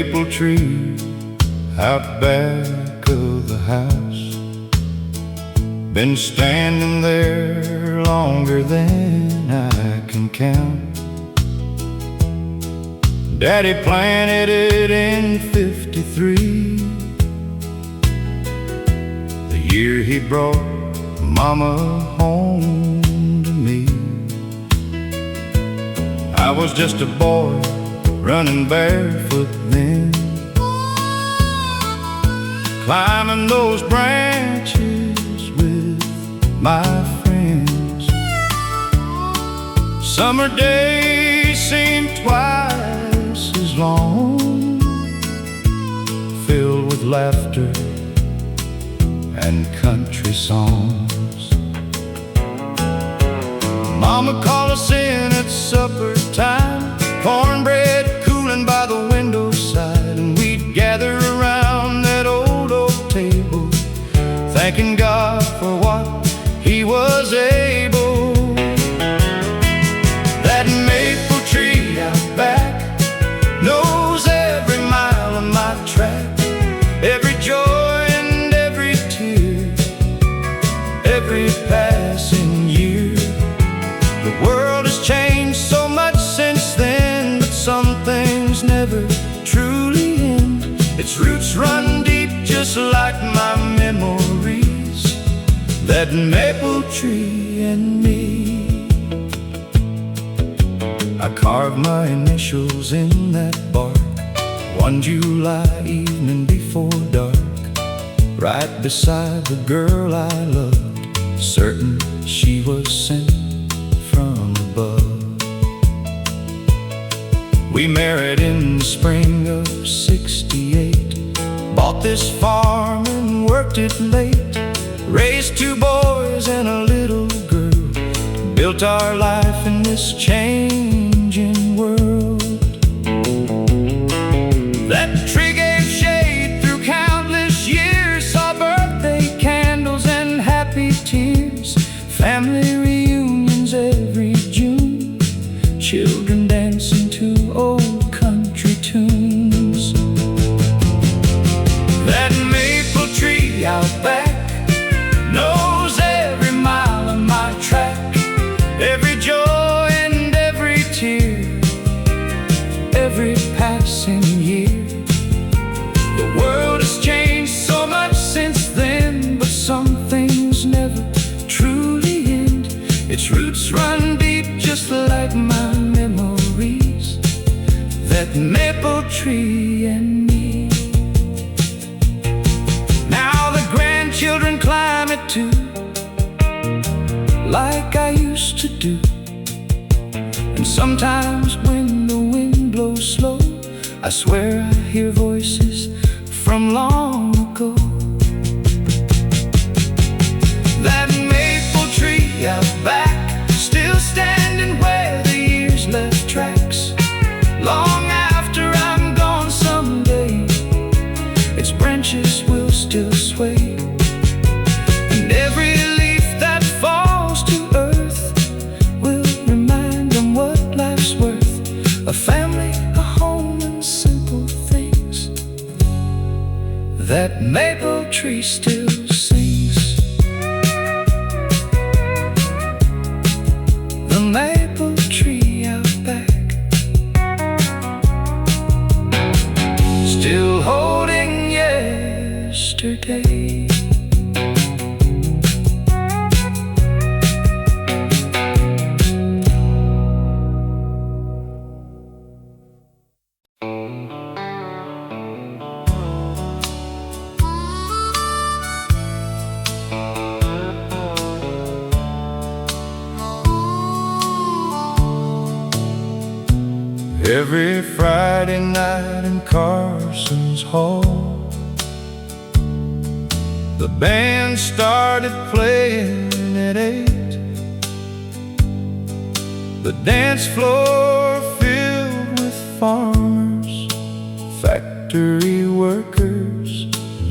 maple tree out back of the house. Been standing there longer than I can count. Daddy planted it in '53, the year he brought Mama home to me. I was just a boy running barefoot then, climbing those branches with my friends. Summer days seemed twice as long, filled with laughter and country songs. Mama called us in at supper time, cornbread cooling by the window side, and we'd gather around that old oak table, thanking God for what He was able. That maple tree out back knows every mile of my track, every joy and every tear, every passing year. The world has changed so much since then, but some things never truly end. Its roots run deep just like my memories, that maple tree and me. I carved my initials in that bark one July evening before dark, right beside the girl I loved, certain she was sent from above. We married in the spring of '68, bought this farm and worked it late, raised 2 boys and a little girl, built our life in this changing world. That tree gave shade through countless years, saw birthday candles and happy tears, family reunions every June, children dancing to old country tunes. That maple tree out back knows every mile of my track, every joy and every tear, every passing year. The world has changed so much since then, but some things never truly end. Its roots run deep just like my memories, that maple tree and me. Now the grandchildren climb it too, like I used to do. And sometimes when the wind blows slow, I swear I hear voices from long ago. That maple tree out back, still standing where the years left tracks, long after I'm gone someday, its branches will still sway, and every leaf that falls to earth will remind them what life's worth, a family, a home, and simple things. That maple tree still sings. The maple tree out back, still holding yesterday. Every Friday night in Carson's Hall, the band started playing at 8. The dance floor filled with farmers, factory workers,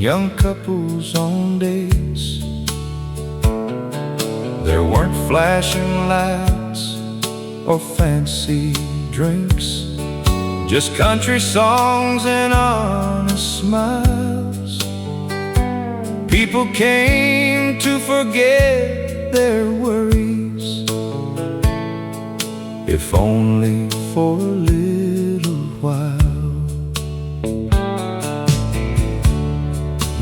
young couples on dates. There weren't flashing lights or fancy drinks, just country songs and honest smiles. People came to forget their worries, if only for a little while.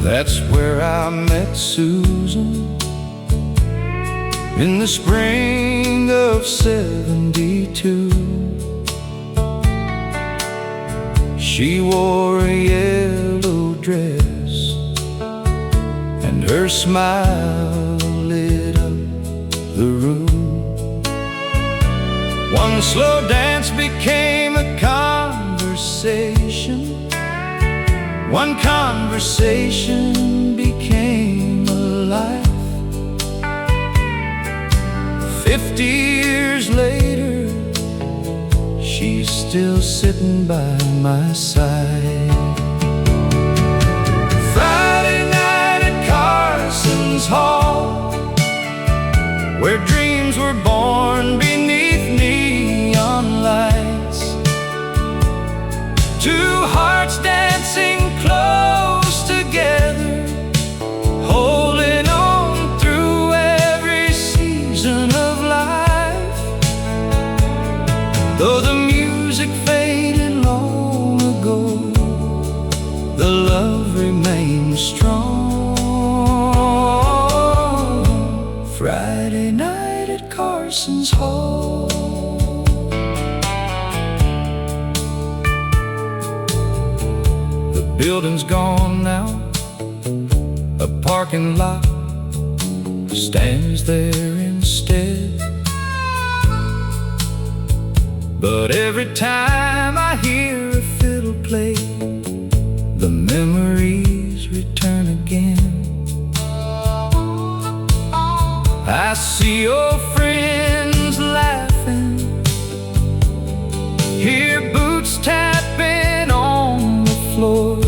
That's where I met Susan in the spring of '72. She wore a yellow dress, and her smile lit up the room. One slow dance became a conversation. One conversation became a life. 50 years later, she's still sitting by my side. Friday night at Carson's Hall, where dreams were born beneath neon lights. Two hearts dancing close together, holding on through every season of life. Though the music faded long ago, the love remains strong. Friday night at Carson's Hall. The building's gone now, a parking lot stands there instead. But every time I hear a fiddle play, the memories return again. I see old friends laughing, hear boots tapping on the floor,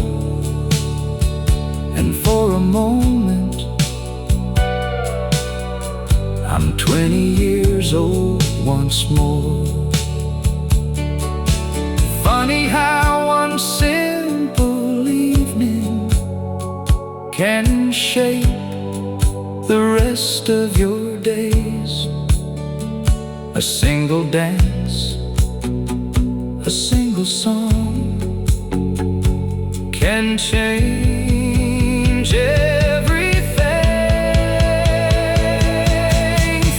and for a moment I'm 20 years old once more. Funny how one simple evening can shape the rest of your days. A single dance, a single song can change everything.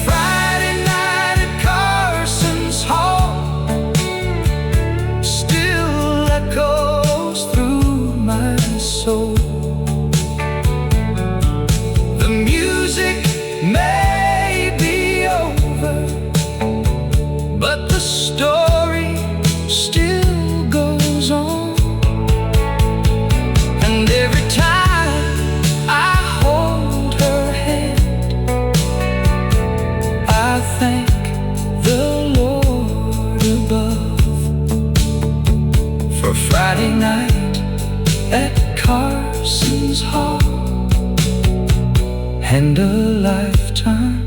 Friday night at Carson's Hall still echoes through my soul. The music may be over, but the story still goes on. And every time I hold her hand, I thank the Lord above for Friday night at Carson's Hall, and a lifetime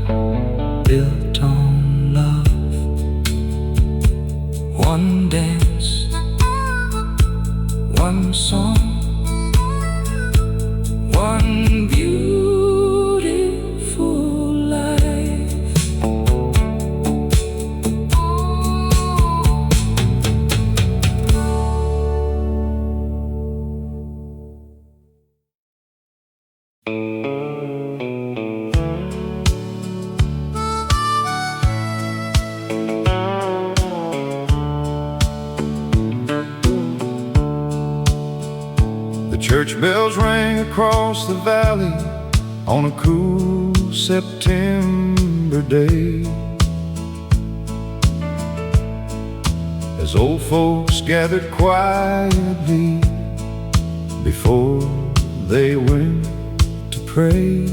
built on love. One dance, one song, one beautiful life. The church bells rang across the valley on a cool September day, as old folks gathered quietly before they went to pray.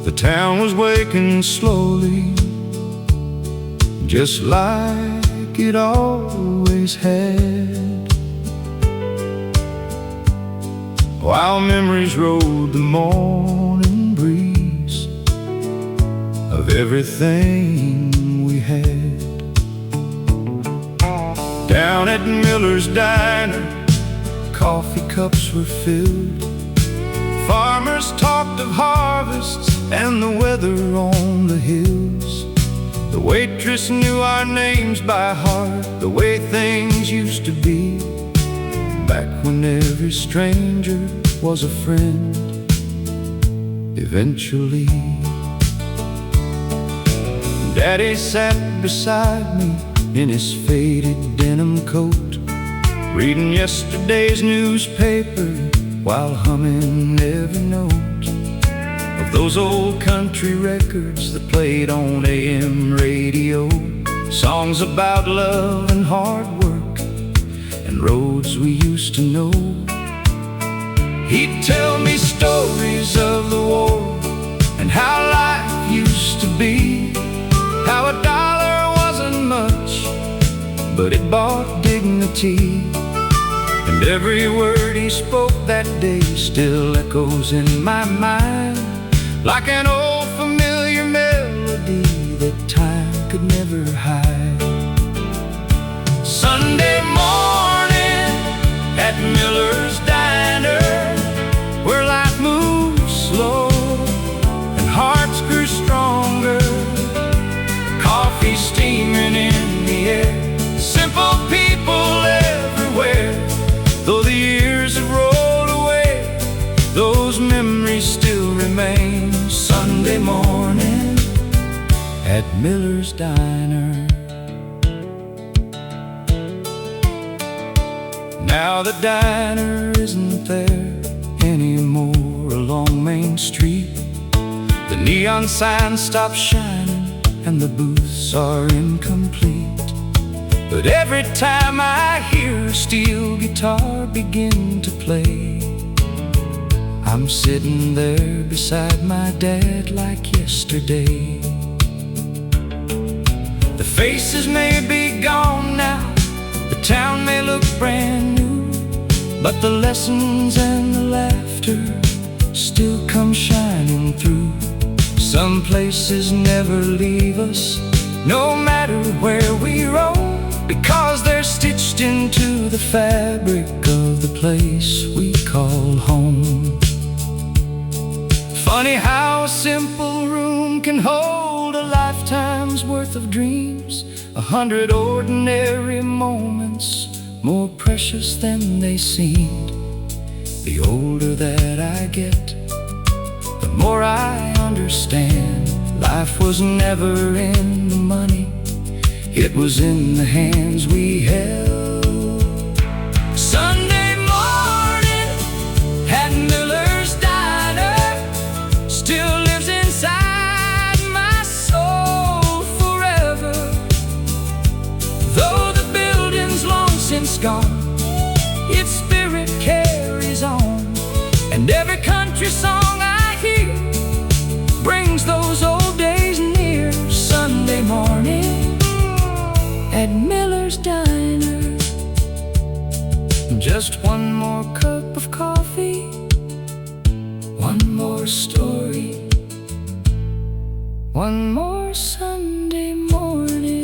The town was waking slowly, just like it always had, while memories rode the morning breeze of everything we had. Down at Miller's Diner, coffee cups were filled. Farmers talked of harvests and the weather on the hills. The waitress knew our names by heart, the way things used to be, back when every stranger was a friend, eventually. Daddy sat beside me in his faded denim coat, reading yesterday's newspaper while humming every note of those old country records that played on AM radio. Songs about love and hard work and roads we used to know. He'd tell me stories of the war and how life used to be, how a dollar wasn't much, but it bought dignity. And every word he spoke that day still echoes in my mind, like an old familiar melody that time could never hide. Sunday morning at Miller's Diner, where life moved slow and hearts grew stronger, coffee steaming in the air, simple people everywhere. Though the years have rolled away, those memories still remain. Sunday morning at Miller's Diner. Now the diner isn't there anymore along Main Street. The neon signs stop shining and the booths are incomplete. But every time I hear a steel guitar begin to play, I'm sitting there beside my dad like yesterday. The faces may be gone now, the town may look brand new, but the lessons and the laughter still come shining through. Some places never leave us, no matter where we roam, because they're stitched into the fabric of the place we call home. Funny how a simple room can hold a lifetime's worth of dreams, 100 ordinary moments more precious than they seemed. The older that I get, the more I understand. Life was never in the money, it was in the hands we held. Sunday morning at Miller's Diner still lives inside my soul forever. Though the building's long since gone, its spirit carries on, and every country song I hear brings those old days near. Sunday morning at Miller's Diner. Just one more cup of coffee, one more story, one more Sunday morning.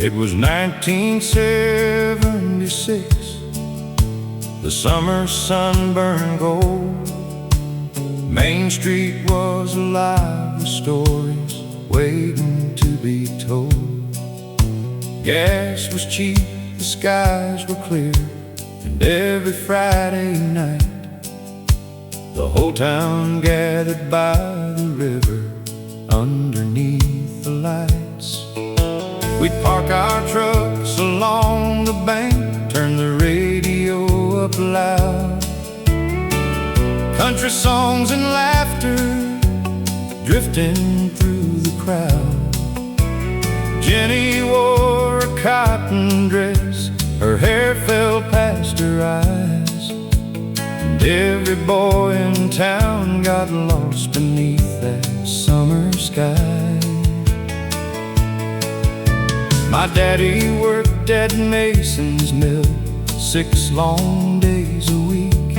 It was 1976. The summer sun burned gold. Main Street was alive with stories waiting to be told. Gas was cheap, the skies were clear, and every Friday night the whole town gathered by the river underneath the lights. We'd park our trucks along the bank, turn the radio up loud. Country songs and laughter drifting through the crowd. Jenny wore a cotton dress, her hair fell past her eyes, and every boy in town got lost beneath that summer sky. My daddy worked at Mason's mill 6 long days a week.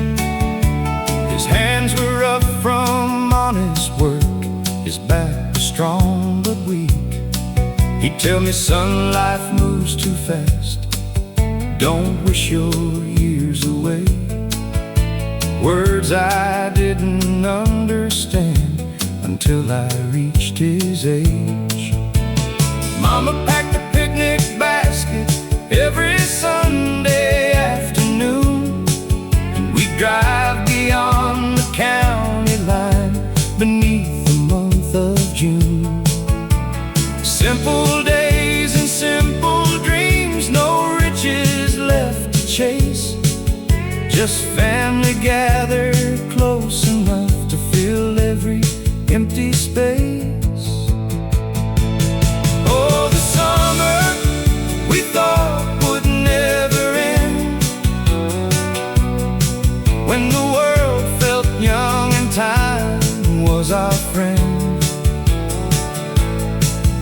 His hands were rough from honest work, his back was strong but weak. He'd tell me, son, life moves too fast, don't wish your years away. Words I didn't understand until I reached his age. Mama packed a picnic basket every Sunday afternoon, and we'd drive beyond the county line beneath the month of June. Simple days and simple dreams, no riches left to chase, just family gathered close enough to fill every empty space. Oh, the summer we thought would never end, when the world felt young and time was our friend.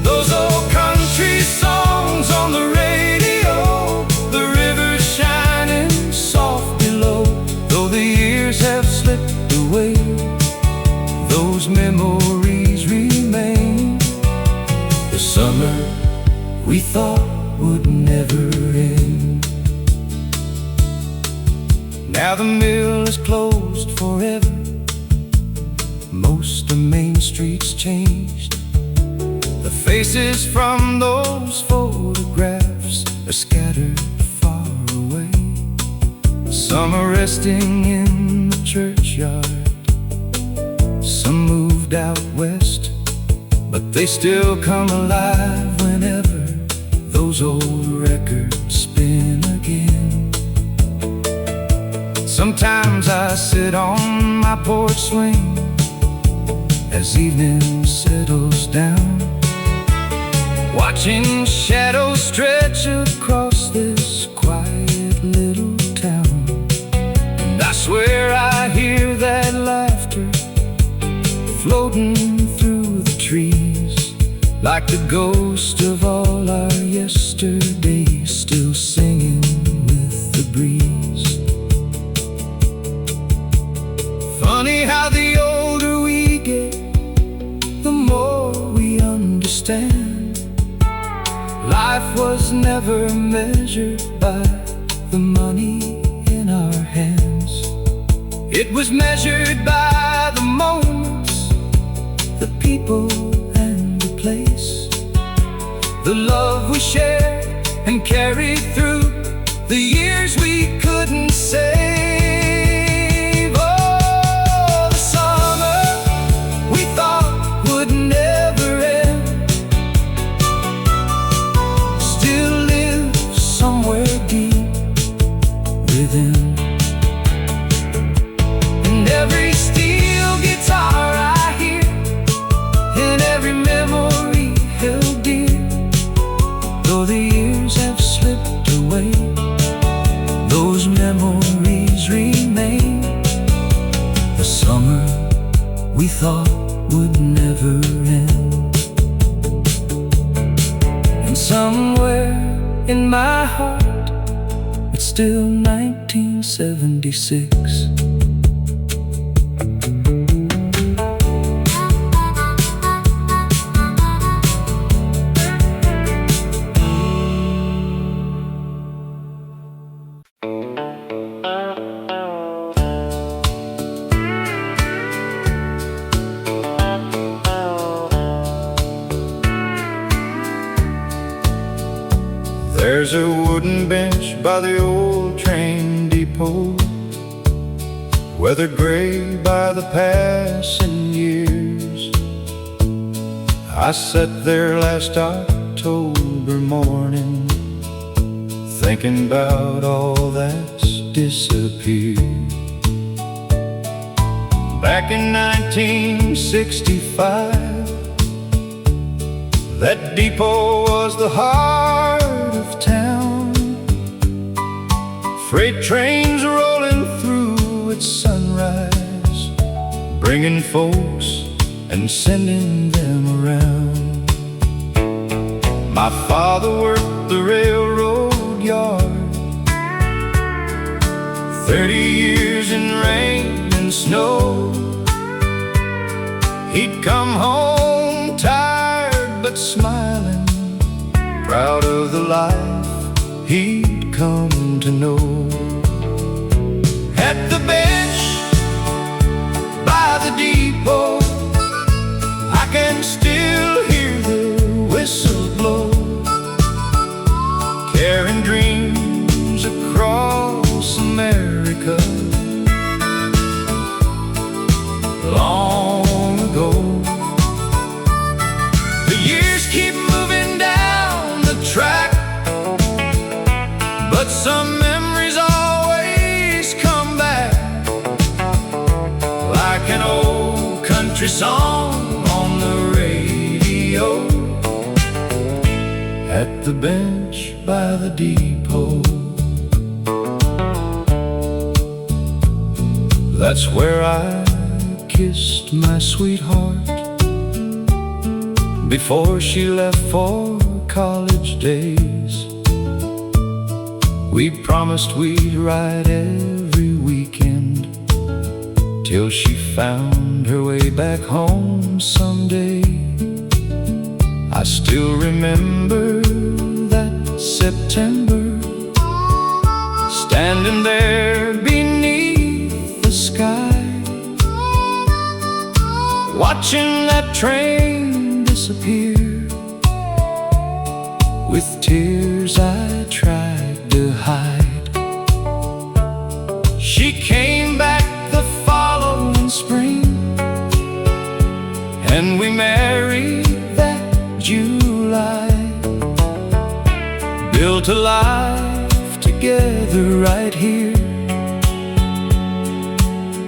Those old country songs on the radio, the river shining soft below, though the years have slipped away, those memories remain. The summer we thought would never end. Now the mill is closed forever, most of Main Street's changed. The faces from those photographs are scattered far away. Some are resting in the churchyard, some moved out west, but they still come alive whenever those old records spin again. Sometimes I sit on my porch swing as evening settles down, watching shadows stretch across this quiet little town. And I swear I hear that laughter floating through the trees, like the ghost of all our yesterdays, still singing with the breeze. Funny how the older we get, the more we understand. Life was never measured by the money in our hands. It was measured by the moments, the people and the place, the love we shared and carried through the years we couldn't save. Oh, the summer we thought would never end still lives somewhere deep within. And every steel guitar I hear, and every memory held dear, though the years have slipped away, those memories remain. The summer we thought would never end. And somewhere in my heart, it's still 1976. There's a wooden bench by the old train depot, weathered gray by the passing years. I sat there last October morning, thinking about all that's disappeared. Back in 1965, That depot was the heart of town, freight trains rolling through at sunrise, bringing folks and sending them around. My father worked the railroad yard, 30 years in rain and snow. He'd come home tired but smiling, proud of the life he'd come to know. At the bench by the depot, I can still hear the whistle blow, carrying dreams across America. Long ago, the years keep moving down the track, but some memories always come back, like an old country song on the radio. At the bench by the depot, that's where I kissed my sweetheart before she left for college days. We promised we'd ride every weekend till she found her way back home someday. I still remember that September, standing there beneath the sky, watching that train disappear. With tears I tried to hide. She came back the following spring, and we married that July. Built a life together right here,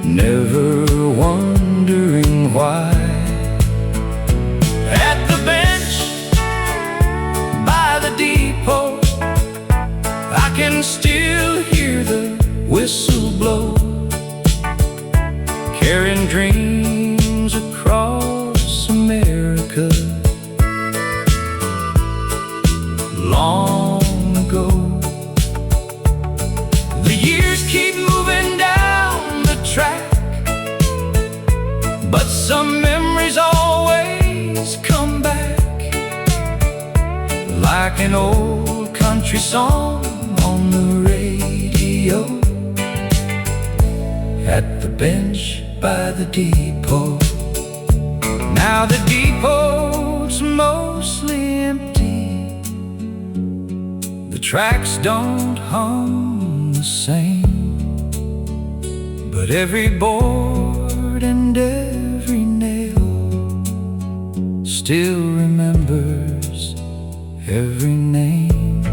never wondering why. At the bench by the depot, I can still hear the whistle blow, carrying dreams across America. Long ago, the years keep moving down the track, but some memories always come back, like an old country song on the radio. At the bench by the depot, now the depot's mostly empty. The tracks don't hum the same, but every board and every nail still remembers every name.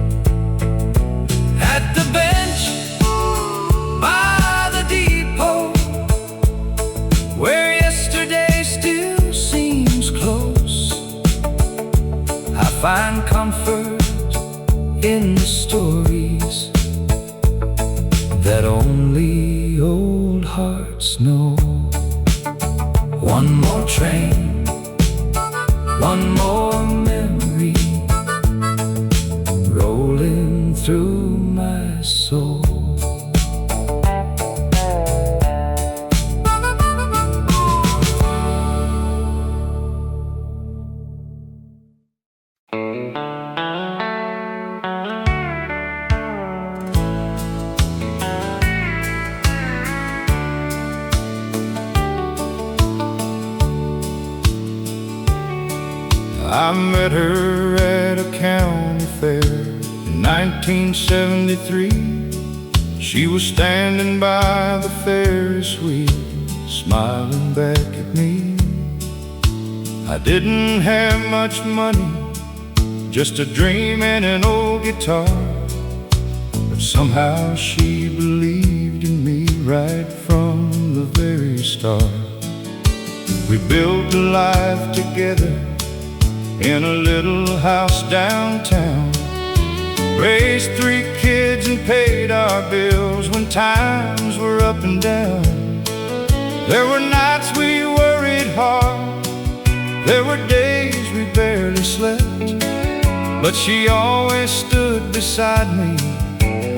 At the bench by the depot, where yesterday still seems close, I find comfort in the stories that only old hearts know. One more train, one more memory, rolling through my soul. I met her at a county fair in 1973. She was standing by the Ferris wheel, smiling back at me. I didn't have much money, just a dream and an old guitar, but somehow she believed in me right from the very start. We built a life together in a little house downtown. Raised 3 kids and paid our bills when times were up and down. There were nights we worried hard, there were days we barely slept, but she always stood beside me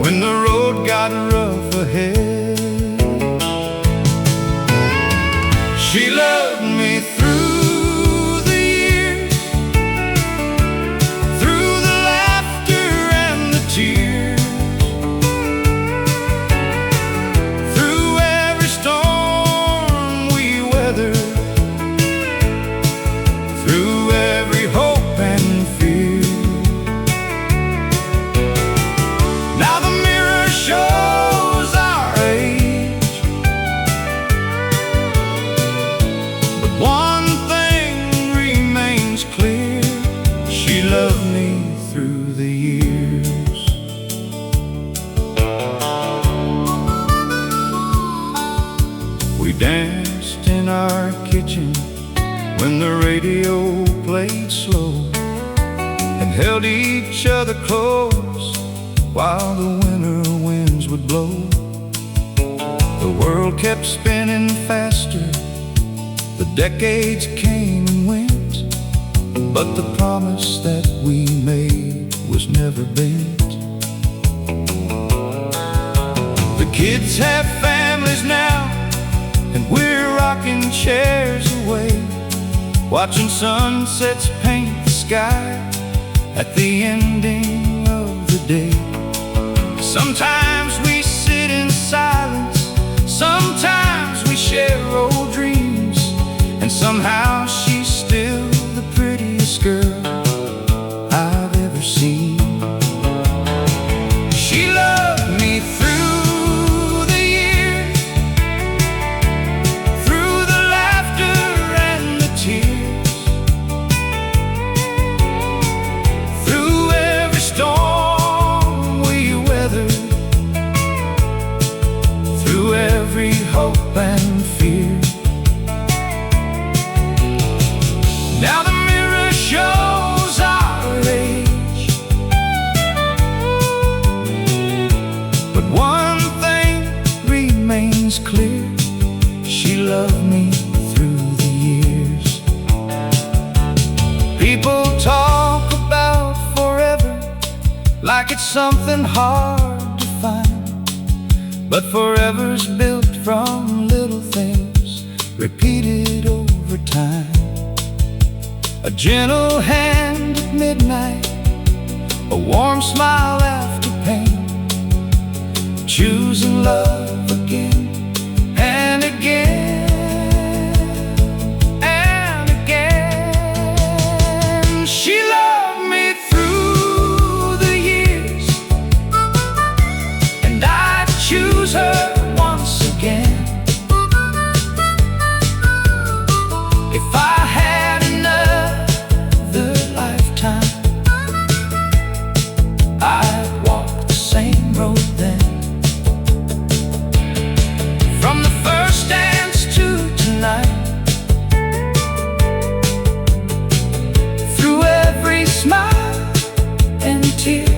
when the road got rough ahead. She loved me through the years, through the laughter and the tears, through every storm we weathered, through every hope and fear. Now the mirror shows our age, but one thing remains clear: she loved me through the years. We danced in our kitchen when the radio played slow, and held each other close while the winter winds would blow. The world kept spinning faster, the decades came and went, but the promise that we made was never bent. The kids have families now, and we're rocking chairs away, watching sunsets paint the sky at the ending of the day. Sometimes we sit in silence, sometimes we share old dreams, and somehow she's still the prettiest girl I've ever seen. She loved me through the years, through the laughter and the tears, through every storm we weathered, through every hope and fear. Now the mirror shows our age, but one thing remains clear: she loved me through the years. People talk about forever like it's something hard to find, but forever's built from little things repeated over time. A gentle hand at midnight, a warm smile after pain, choosing love again and again and again. She loved me through the years, and I'd choose her once again. If I had another lifetime, I'd walk the same road then. From the first dance to tonight, through every smile and tear,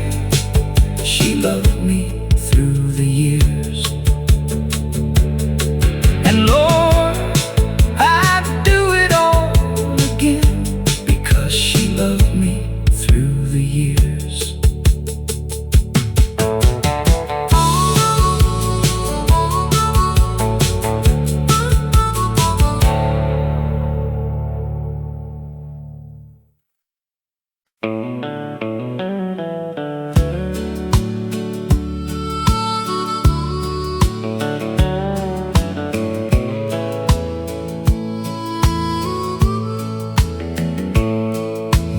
she loved me through the years. And Lord, I'd do it all again, because she loved me through the years.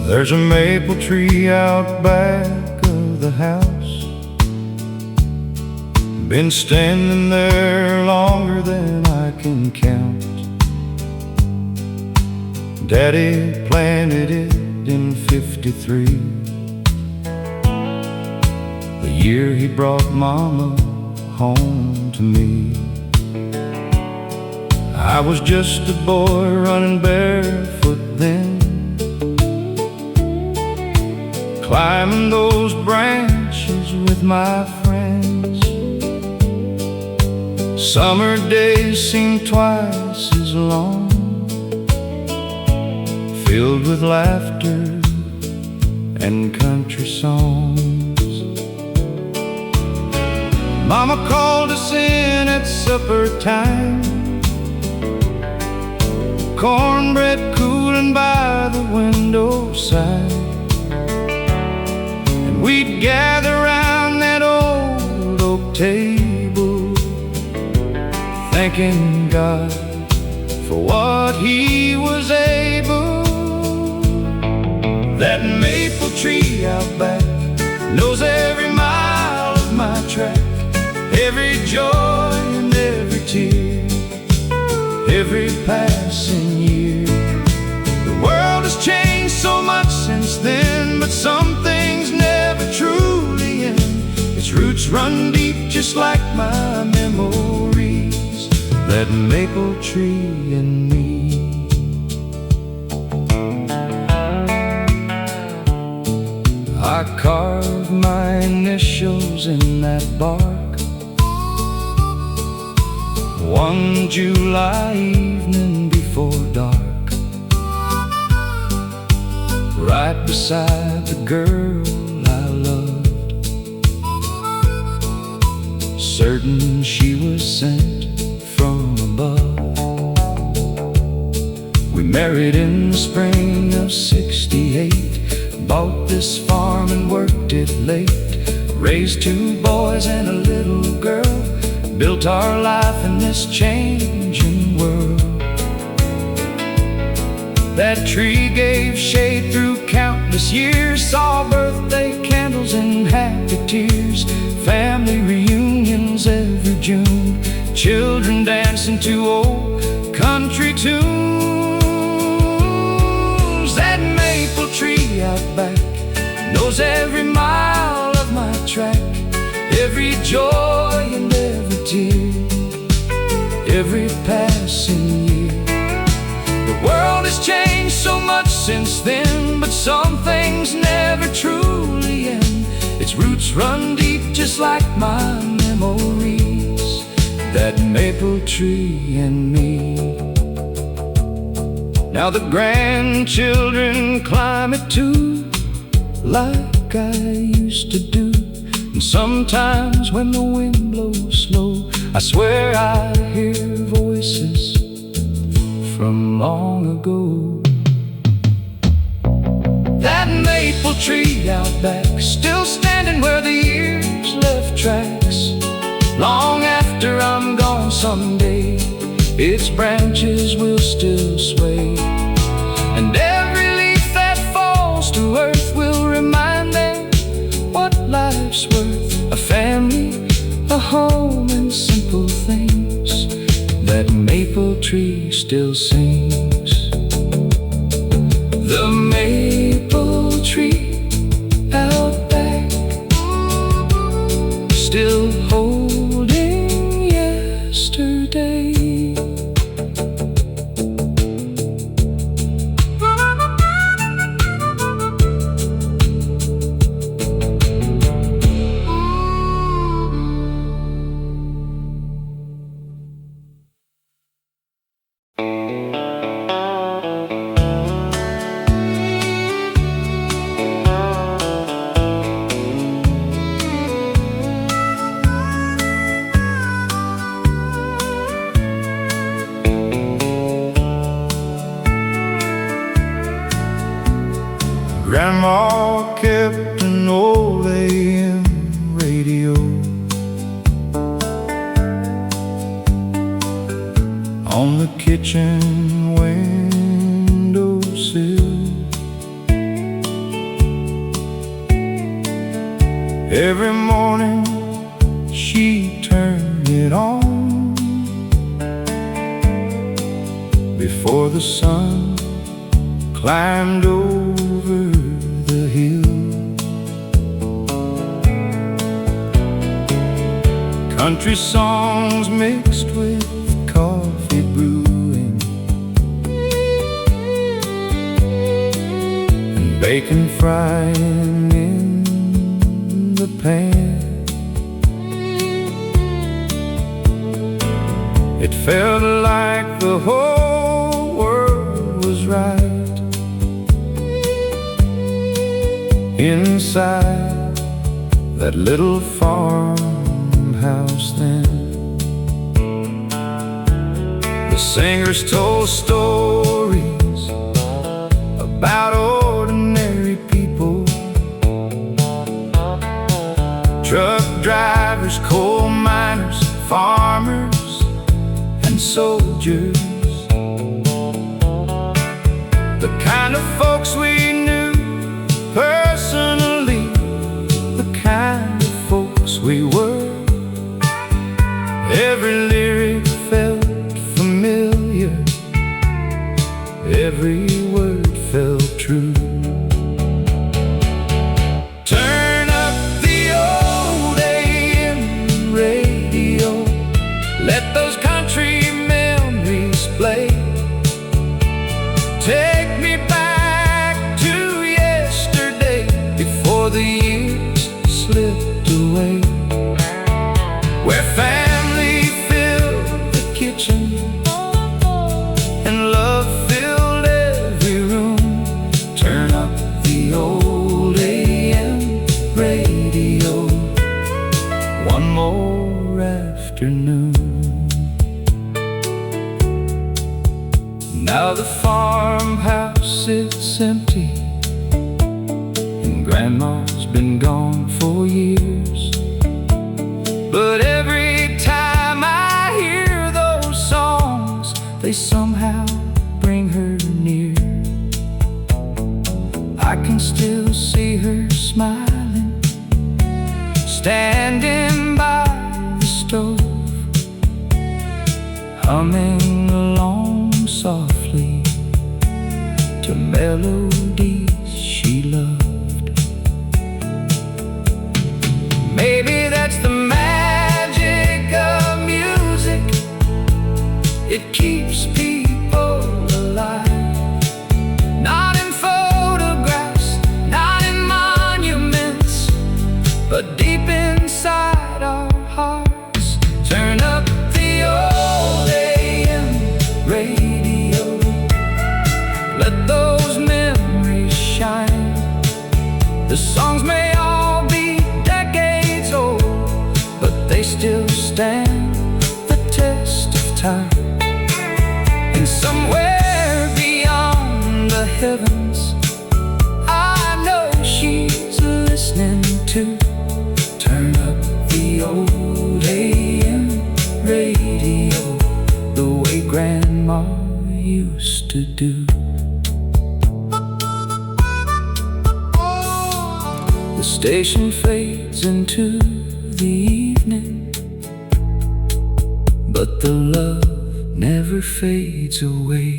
There's a maple tree out back of the house, been standing there longer than I can count. Daddy planted it in '53, the year he brought Mama home to me. I was just a boy running barefoot then, climbing those branches with my friends. Summer days seem twice as long, filled with laughter and country songs. Mama called us in at supper time, cornbread cooling by the window side, and we'd gather round that old oak table, thanking God for what He was able. That maple tree out back knows every mile of my track, every joy and every tear, every passing year. The world has changed so much since then, but some things never truly end. Its roots run deep just like my memories, that maple tree and me. I carved my initials in that bark one July evening before dark, right beside the girl I loved, certain she was sent from above. We married in the spring of '68, bought this farm and worked it late, raised 2 boys and a little girl, built our life in this changing world. That tree gave shade through countless years, saw birthday candles and happy tears, family reunions every June, children dancing to old country tunes. That maple tree out back knows every mile of my track, every joy and every tear, every passing year. The world has changed so much since then, but some things never truly end. Its roots run deep just like my memories, that maple tree and me. Now the grandchildren climb it too, like I used to do. And sometimes when the wind blows slow, I swear I hear voices from long ago. That maple tree out back, still standing where the years left tracks. Long after I'm gone someday, its branches will still sway, and every leaf that falls to earth will remind them what life's worth. A family, a home, and simple things. That maple tree still sings. The maple tree out back, still holding yesterday. Grandma kept an old AM radio on the kitchen windowsill. Every morning she turned it on before the sun climbed over the hill. Country songs mixed with coffee brewing, and bacon frying in the whole world was right. Inside that little farmhouse then, the singers told stories about ordinary people, truck drivers, coal miners, farmers, and soldiers. The kind of folks we knew personally, the kind of folks we were. Every lyric felt familiar, every word felt true. Turn up the old AM radio, let those country memories play. Take me back to yesterday, before the years slipped away, where family filled the kitchen and love filled every room. Turn up the old AM radio one more afternoon. Now the farmhouse sits empty, and Grandma's been gone for years. But every time I hear those songs, they somehow bring her near. I can still see her smiling, standing by the stove, humming along softly to melodies she loved. Maybe that's the magic of music, it keeps people alive. Not in photographs, not in monuments, but deep inside our hearts. Turn up the old AM radio, let those memories shine. The songs may all be decades old, but they still stand the test of time. And somewhere beyond the heavens, I know she's listening too. Turn up the old AM radio, the way Grandma used to do. The station fades into the evening, but the love never fades away.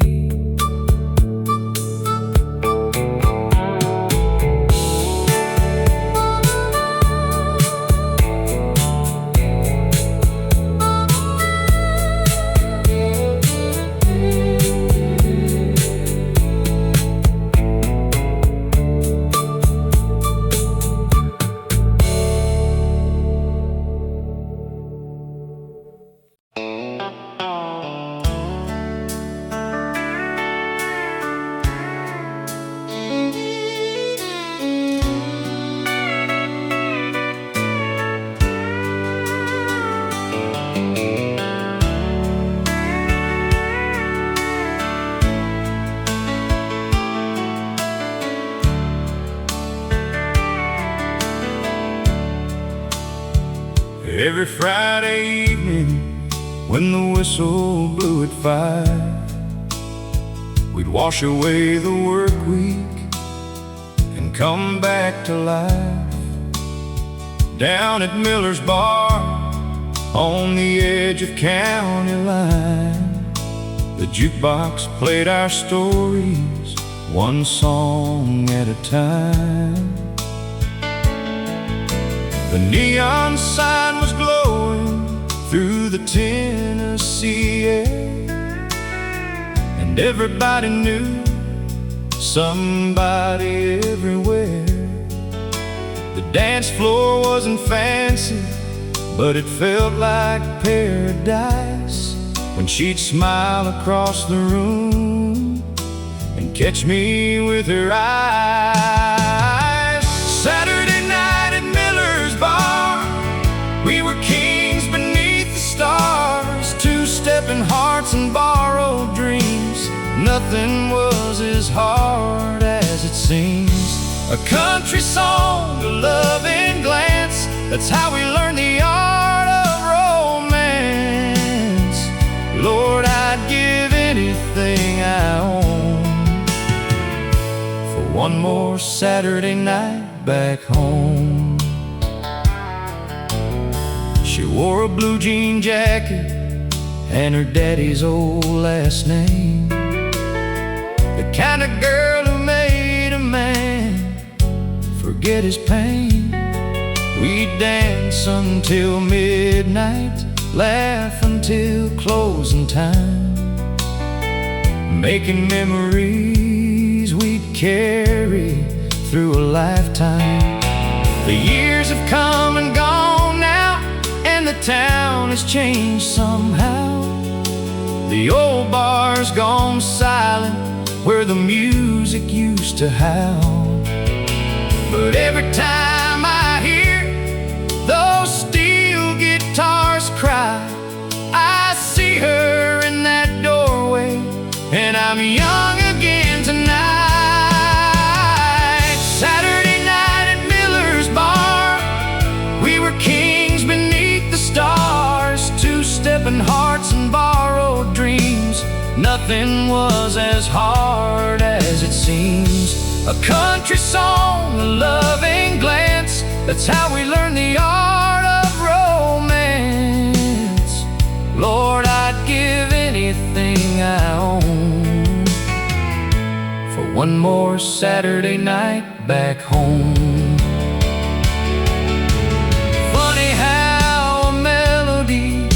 Every Friday evening, when the whistle blew at 5, we'd wash away the work week and come back to life. Down at Miller's Bar, on the edge of county line, the jukebox played our stories, one song at a time. The neon sign was glowing through the Tennessee air, and everybody knew somebody everywhere. The dance floor wasn't fancy, but it felt like paradise. when she'd smile across the room and catch me with her eyes. Saturday night at Miller's Bar, we were kings beneath the stars, two-stepping hearts and borrowed dreams. Nothing was as hard as it seems. A country song, a loving glance, that's how we learn the art of romance. Lord, I'd give anything I own for one more Saturday night back home. She wore a blue jean jacket and her daddy's old last name, the kind of girl who made a man forget his pain. We'd dance until midnight, laugh until closing time, making memories we'd carry through a lifetime. The years have come and gone now, and the town has changed somehow. The old bar's gone silent where the music used to howl. But every time I hear those steel guitars cry, I see her in that doorway, and I'm young again tonight. Saturday night at Miller's Bar, we were kings beneath the stars, two-stepping hearts and borrowed dreams. Nothing was as hard as it seems. A country song, a loving glance, that's how we learn the art of romance. Lord, I'd give anything I own for one more Saturday night back home. Funny how a melody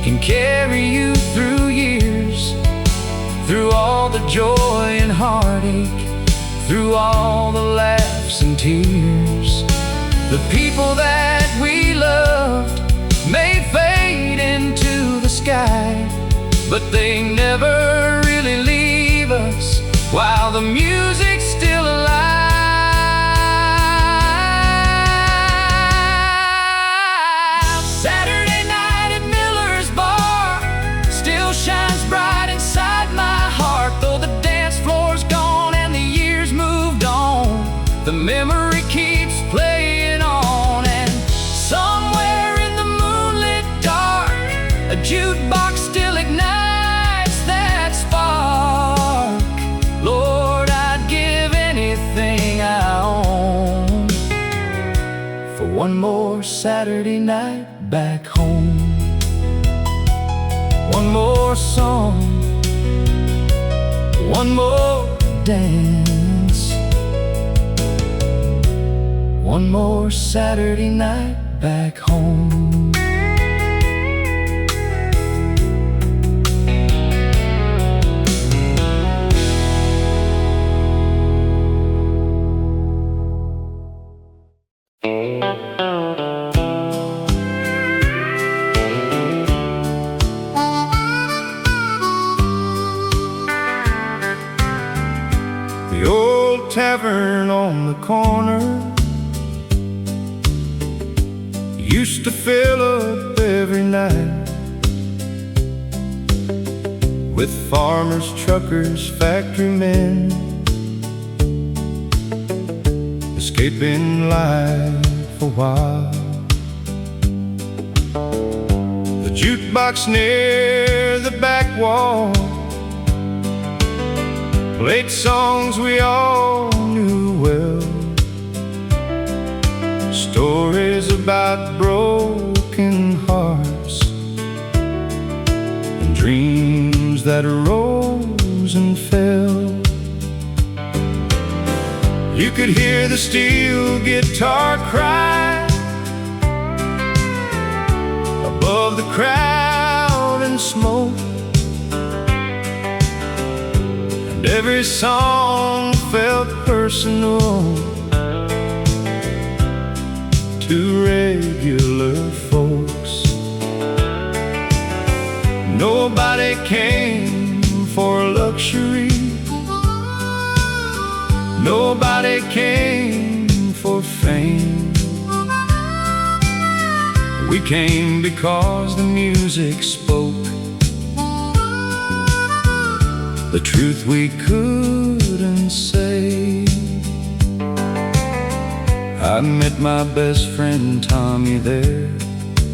can carry you through years, through all the joy and heartache, through all the laughs and tears. The people that we loved may fade into the sky, but they never really leave us while the music's still alive. Saturday night at Miller's Bar still shines bright inside my heart, though the dance floor's gone and the years moved on. The memory keeps playing on, and somewhere in the moonlit dark, a jukebox still ignites that spark. Lord, I'd give anything I own for one more Saturday night back home. One more song, one more dance, one more Saturday night back home. The old tavern on the corner used to fill up every night with farmers, truckers, factory men, escaping life a while. The jukebox near the back wall played songs we all knew well, stories about broken hearts and dreams that rose and fell. You could hear the steel guitar cry above the crowd and smoke, and every song felt personal to regular folks. Nobody came for luxury. Nobody came for fame. We came because the music spoke the truth we couldn't say. I met my best friend Tommy there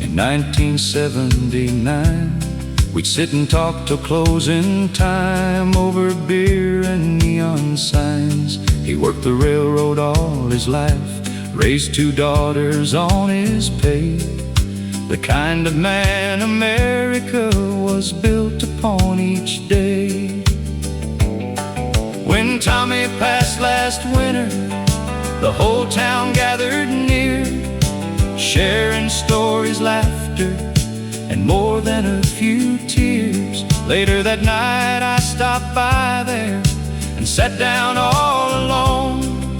in 1979. We'd sit and talk till closing time over beer and neon signs. He worked the railroad all his life, raised 2 daughters on his pay. The kind of man America was built upon each day. When Tommy passed last winter, the whole town gathered near, sharing stories, laughter, and more than a few tears. Later that night I stopped by there and sat down all alone,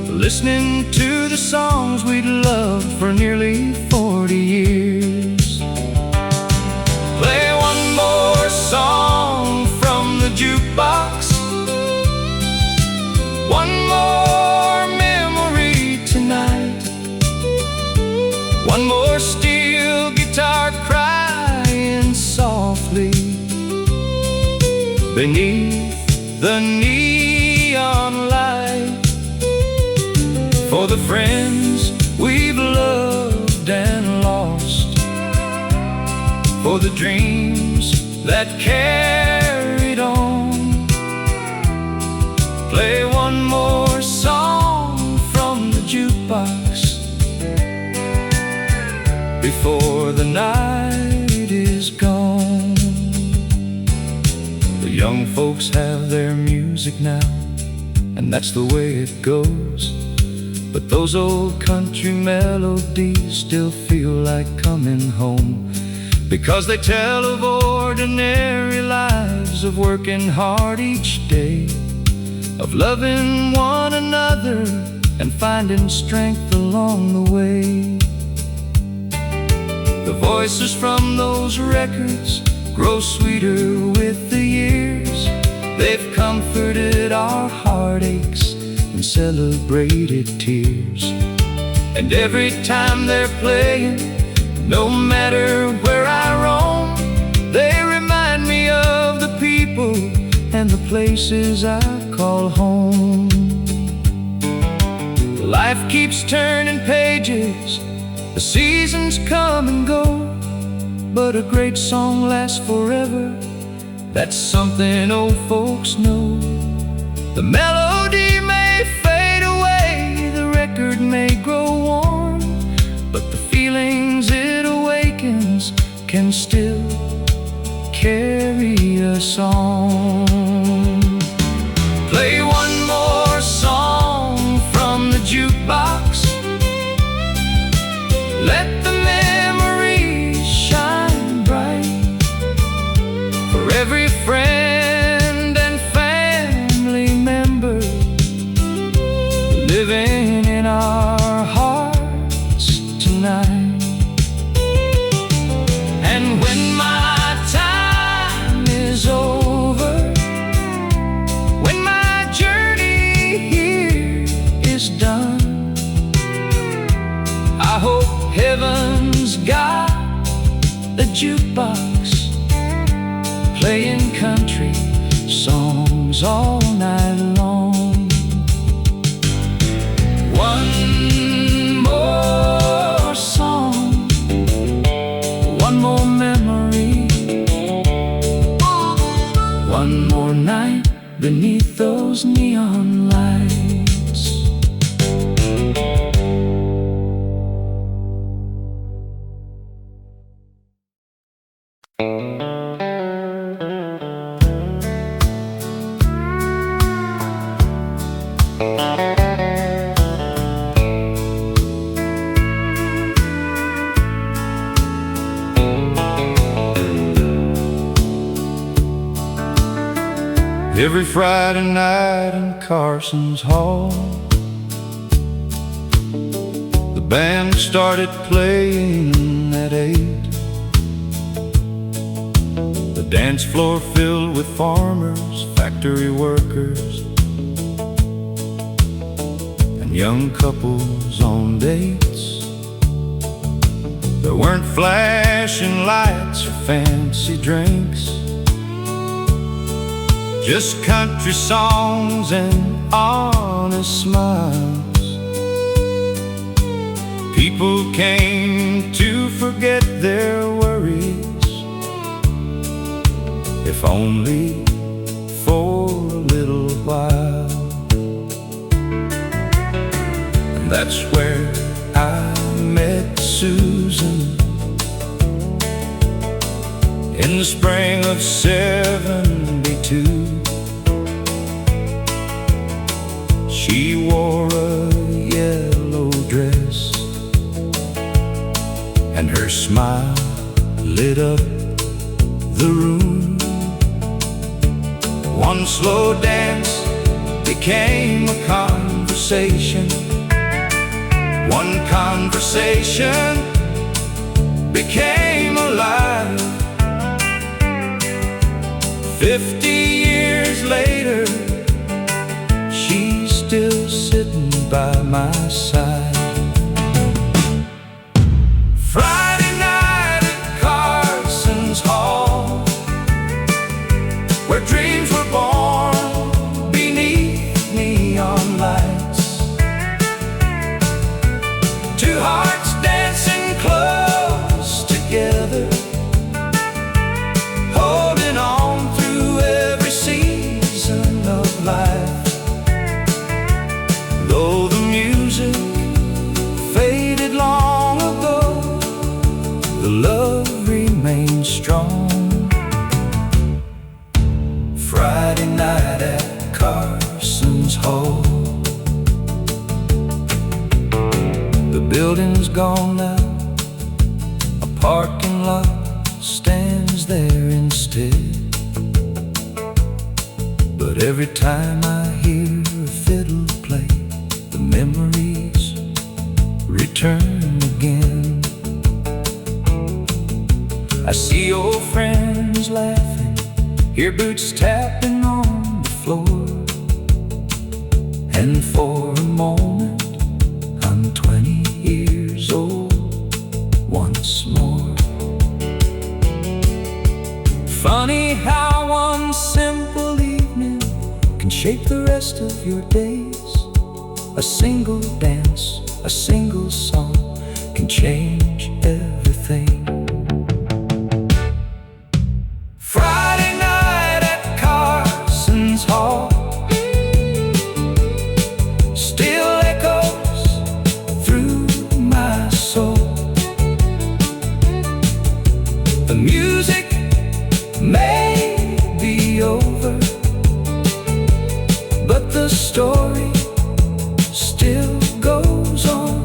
listening to the songs we'd loved for nearly 40 years. Play one more song from the jukebox, one more memory tonight, one more steel guitar crying softly beneath the neon light, for the friends we've loved and lost, for the dreams that carried on. Play one more song from the jukebox before the night is gone. The young folks have their music now, and that's the way it goes. But those old country melodies still feel like coming home, because they tell of ordinary lives, of working hard each day, of loving one another and finding strength along the way. The voices from those records grow sweeter with the years. They've comforted our heartaches and celebrated tears. And every time they're playing, no matter where I roam, they remind me of the people and the places I call home. Life keeps turning pages, the seasons come and go, but a great song lasts forever. That's something old folks know. The melody may fade away, the record may grow worn, but the feelings it awakens can still carry us on. Play one more song from the jukebox, let the memories shine bright, for every friend and family member living in our hearts tonight. And when my time is over, when my journey here is done, I hope heaven's got a jukebox playing country songs all night long. One more song, one more memory, one more night beneath those neon lights. Every Friday night in Carson's Hall, the band started playing at 8. dance floor filled with farmers, factory workers, and young couples on dates. There weren't flashing lights or fancy drinks, just country songs and honest smiles. People came to forget their worries, if only for a little while. And that's where I met Susan in the spring of '72. She wore a yellow dress, and her smile lit up the room. One slow dance became a conversation. One conversation became alive. 50 years later, she's still sitting by my side. Friday night at Carson's Hall, where dreams were born beneath neon lights. Two hearts dancing close together, holding on through every season of life. Though the music faded long ago, the love remains strong. Friday night at Carson's Hall. The building's gone now, a parking lot stands there instead. But every time I hear a fiddle play, the memories return again. I see old friends laughing, hear boots tapping on the floor, and for a moment I'm 20 years old once more. Funny how one simple evening can shape the rest of your days. A single dance, a single song can change everything. Friday night at Carson's Hall still echoes through my soul. The music may be over, but the story still goes on.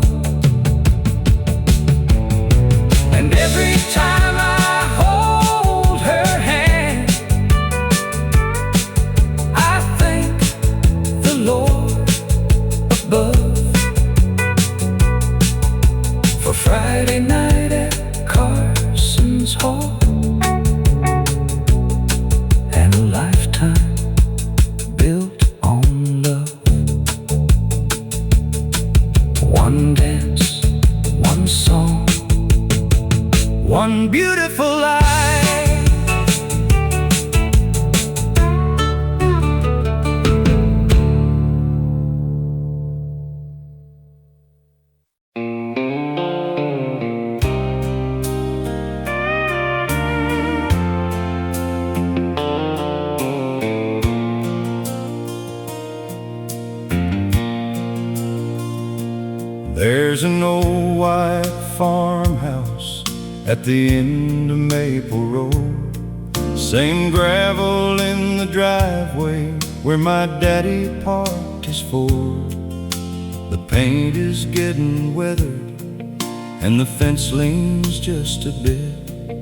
And every time I hold her hand, I thank the Lord above for Friday night at Carson's Hall, and a lifetime built on love. One dance, one song, one beautiful life. There's an old white farmhouse at the end of Maple Road. Same gravel in the driveway where my daddy parked his Ford. The paint is getting weathered and the fence leans just a bit,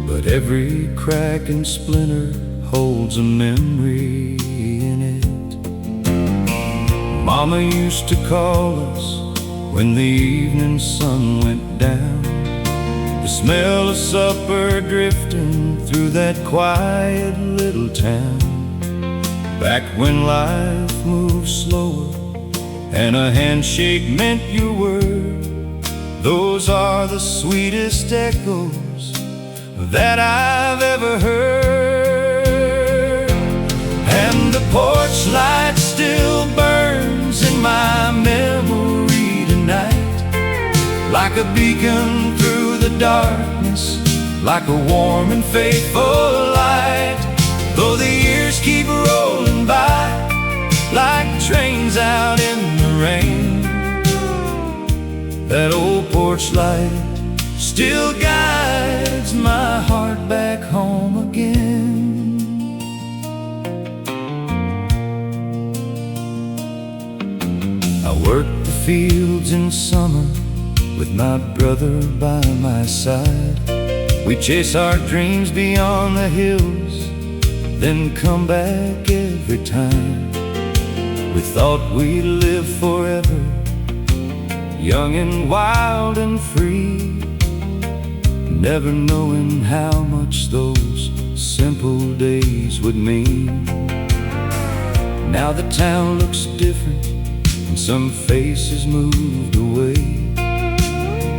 but every crack and splinter holds a memory in it. Mama used to call us when the evening sun went down, the smell of supper drifting through that quiet little town, back when life moved slower and a handshake meant your word. Those are the sweetest echoes that I've ever heard. And the porch light still burns in my memory tonight, like a beacon through the darkness, like a warm and faithful light. Though the years keep rolling by, like trains out in the rain, that old porch light still guides my heart back home again. I worked the fields in summer with my brother by my side. We chase our dreams beyond the hills, then come back every time. We thought we'd live forever, young and wild and free, never knowing how much those simple days would mean. Now the town looks different and some faces moved away,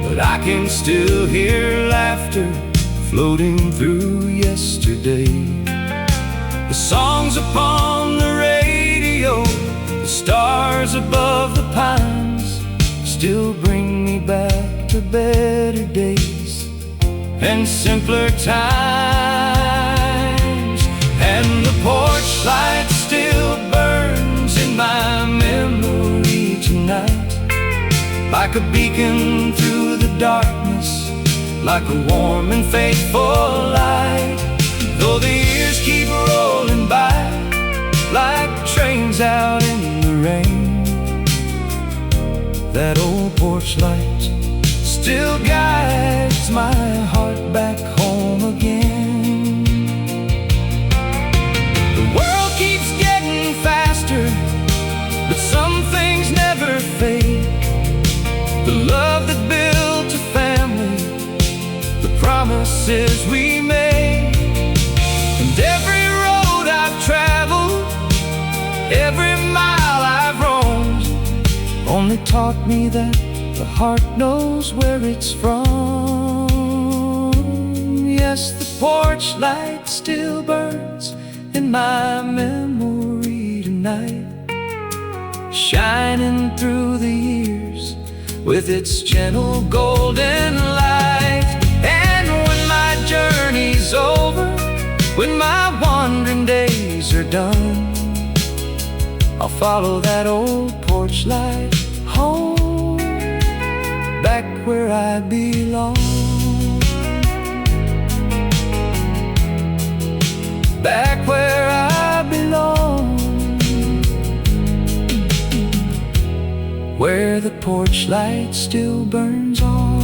but I can still hear laughter floating through yesterday. The songs upon the radio, the stars above the pines, still bring me back to better days and simpler times. And the porch light still burns in my memory tonight, like a beacon through the darkness, like a warm and faithful light. Though the years keep rolling by, like trains out in the rain, that old porch light still guides my heart back home again. The world keeps getting faster, but some things never fade. The love that built a family, the promises we made, and every road I've traveled, every mile I've roamed, only taught me that the heart knows where it's from. Yes, the porch light still burns in my memory tonight, shining through the years with its gentle golden light. And when my journey's over, when my wandering days are done, I'll follow that old porch light home, back where I belong, back where I belong, where the porch light still burns on.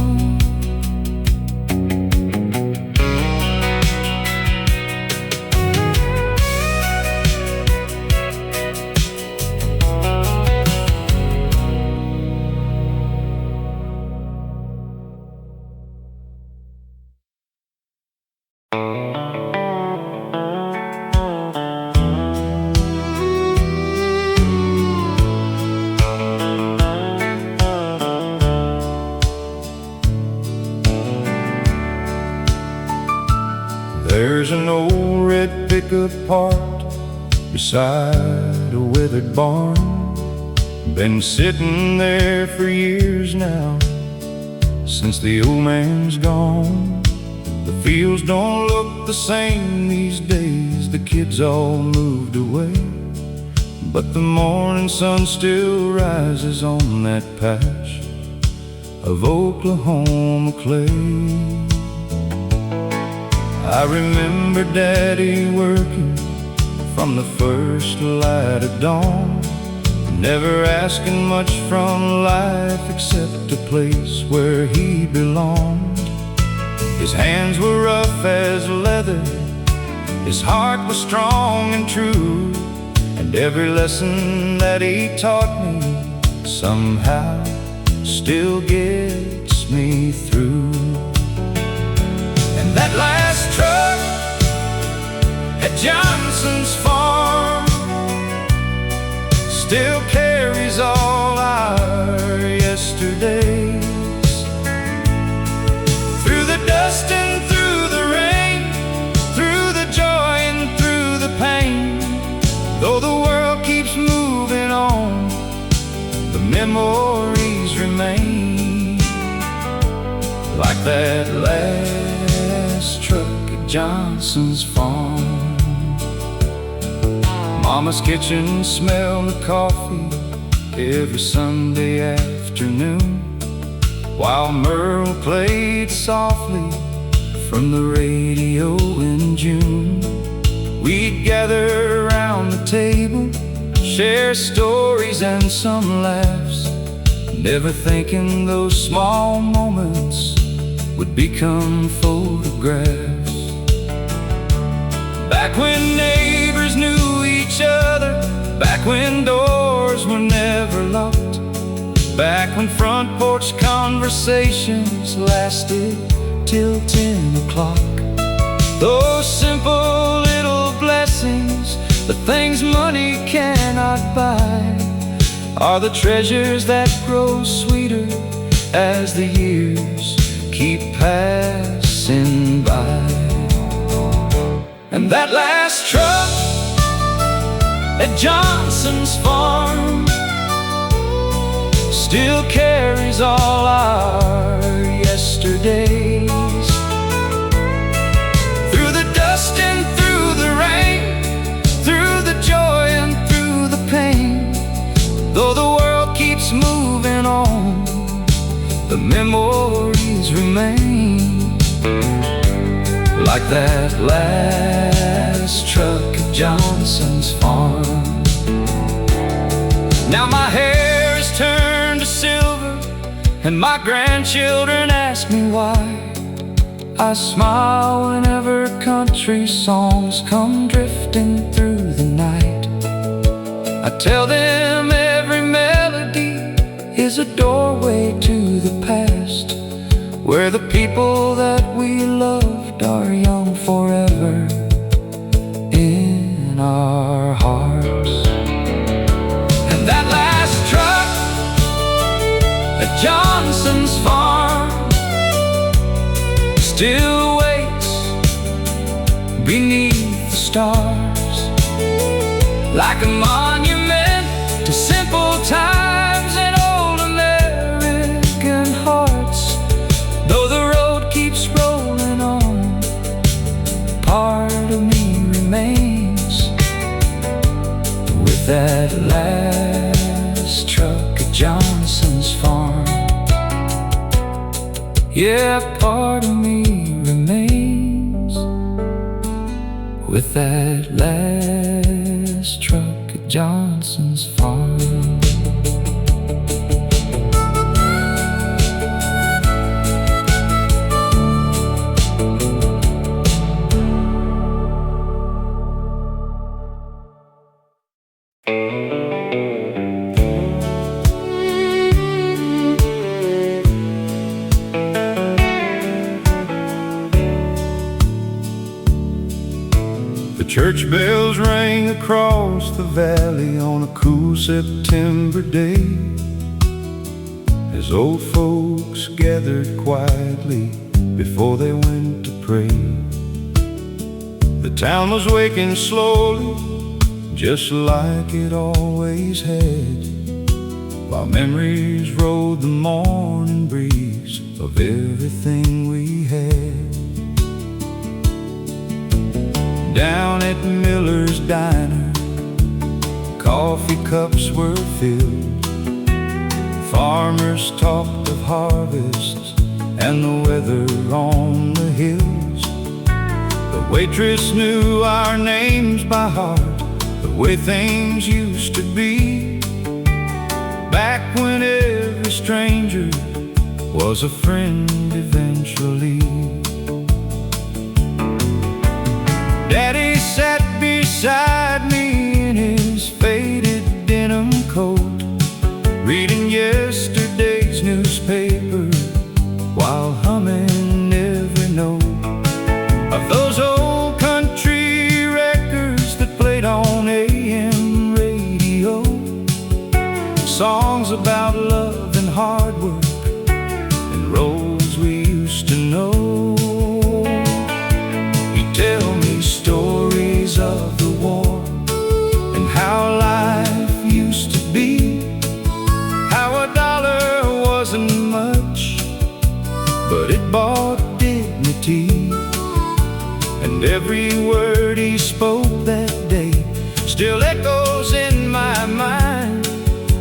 There's an old red pickup parked beside a weathered barn, been sitting there for years now, since the old man's gone. The fields don't look the same these days, the kids all moved away, but the morning sun still rises on that patch of Oklahoma clay. I remember Daddy working from the first light of dawn, never asking much from life except a place where he belonged. His hands were rough as leather, his heart was strong and true, and every lesson that he taught me somehow still gets me through. And that last truck Johnson's farm still carries all our yesterdays. Through the dust and through the rain, through the joy and through the pain, though the world keeps moving on, the memories remain. Like that last truck at Johnson's farm. Mama's kitchen smelled of coffee every Sunday afternoon, while Merle played softly from the radio in June. We'd gather around the table, share stories and some laughs, never thinking those small moments would become photographs. Back when neighbors knew each other, back when doors were never locked, back when front porch conversations lasted till 10 o'clock. Those simple little blessings, the things money cannot buy, are the treasures that grow sweeter as the years keep passing by. And that last truck at Johnson's farm still carries all our yesterdays. Through the dust and through the rain, through the joy and through the pain, though the world keeps moving on, the memories remain. Like that last truck at Johnson's farm. Now my hair is turned to silver, and my grandchildren ask me why. I smile whenever country songs come drifting through the night. I tell them every melody is a doorway to the past, where the people that we loved are young forever in our hearts. And that last truck at Johnson's farm still waits beneath the stars, like a monument to simple times and old American hearts. Though the road keeps rolling on, part of me remains with that last truck at Johnson's farm. Yeah, part of me remains with that last truck at Johnson's farm. Church bells rang across the valley on a cool September day, as old folks gathered quietly before they went to pray. The town was waking slowly, just like it always had, while memories rode the morning breeze of everything we had. Down at Miller's Diner, coffee cups were filled. Farmers talked of harvests and the weather on the hills. The waitress knew our names by heart, the way things used to be, back when every stranger was a friend eventually. Daddy sat beside me in his faded denim coat, reading yesterday's newspaper while humming every note of those old country records but it bought dignity. And every word he spoke that day still echoes in my mind,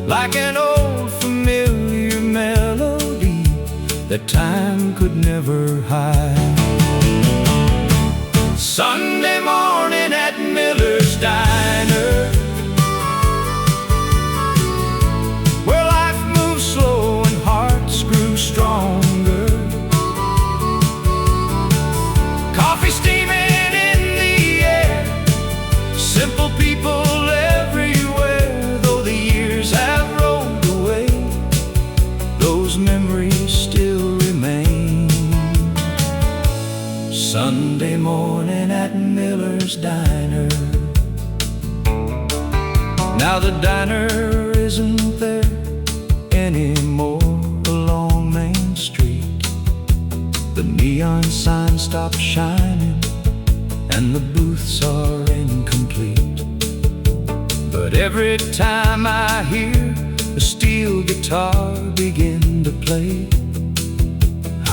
like an old familiar melody that time could never hide. Sunday morning at Miller's Diner, where life moved slow and hearts grew stronger. Coffee steaming in the air, simple people everywhere. Though the years have rolled away, those memories still remain. Sunday morning at Miller's Diner. Now the diner isn't there anymore along Main Street. The neon sign stopped shining and the booths are incomplete. But every time I hear a steel guitar begin to play,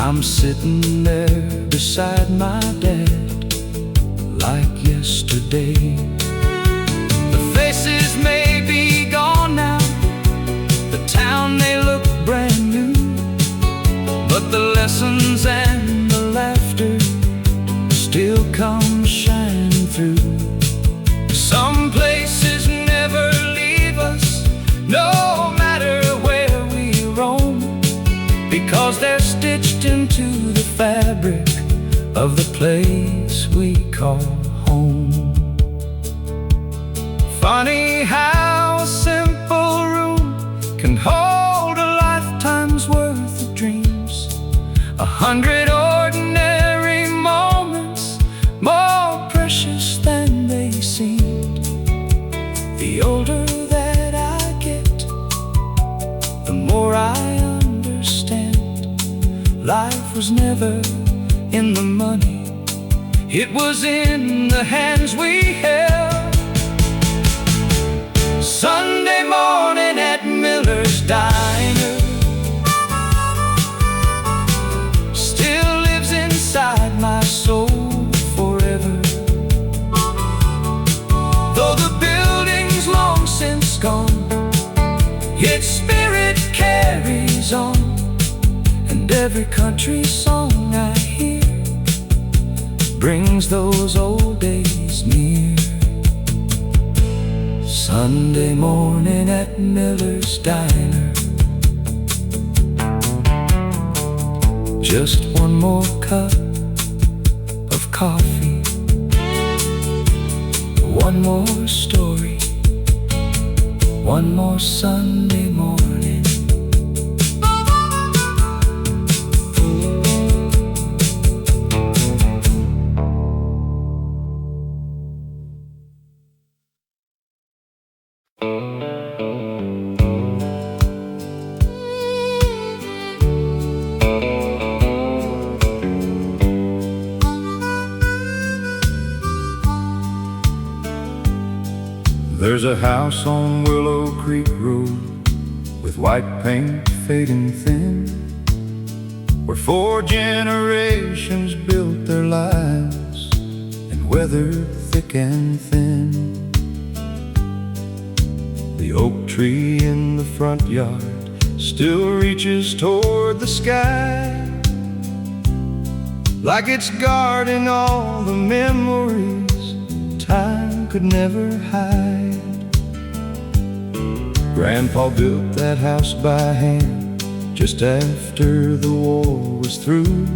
I'm sitting there beside my dad like yesterday. The faces may be gone now, the town may look brand new, but the lessons and the laughter still come shining through. Some places never leave us, no matter where we roam, because they're stitched into the fabric of the place we call home. Funny how a simple room can hold a lifetime's worth of dreams. 100 ordinary moments, more precious than they seemed. The older that I get, the more I understand. Life was never in the money, it was in the hands we held. Sunday morning at Miller's Diner still lives inside my soul forever. Though the building's long since gone, its spirit carries on. And every country song I hear brings those old days near. Sunday morning at Miller's Diner. Just one more cup of coffee, one more story, one more Sunday morning. There's a house on Willow Creek Road with white paint fading thin, where 4 generations built their lives and weathered thick and thin. The oak tree in the front yard still reaches toward the sky, like it's guarding all the memories time could never hide. Grandpa built that house by hand just after the war was through,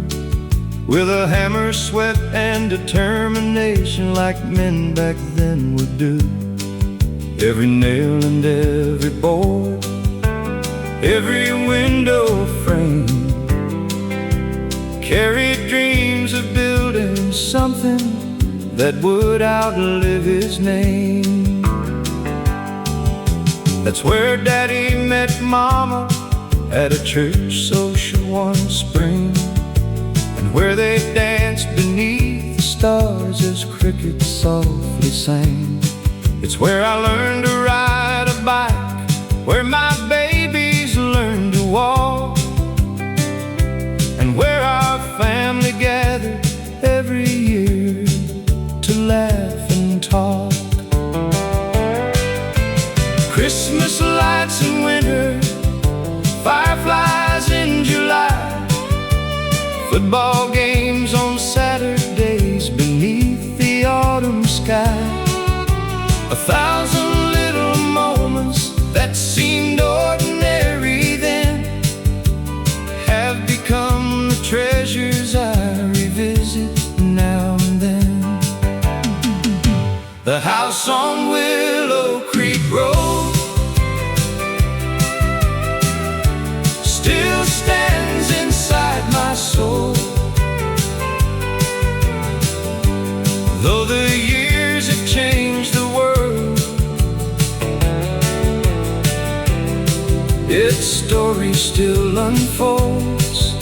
with a hammer, sweat, and determination like men back then would do. Every nail and every board, every window frame carried dreams of building something that would outlive his name. That's where Daddy met Mama at a church social one spring, and where they danced beneath the stars as crickets softly sang. It's where I learned to ride a bike, where my babies learned to walk, and where I Football games on Saturdays beneath the autumn sky. 1,000 little moments that seemed ordinary then have become the treasures I revisit now and then. The house on Willow Creek Road still stands inside my soul. Though the years have changed the world, its story still unfolds.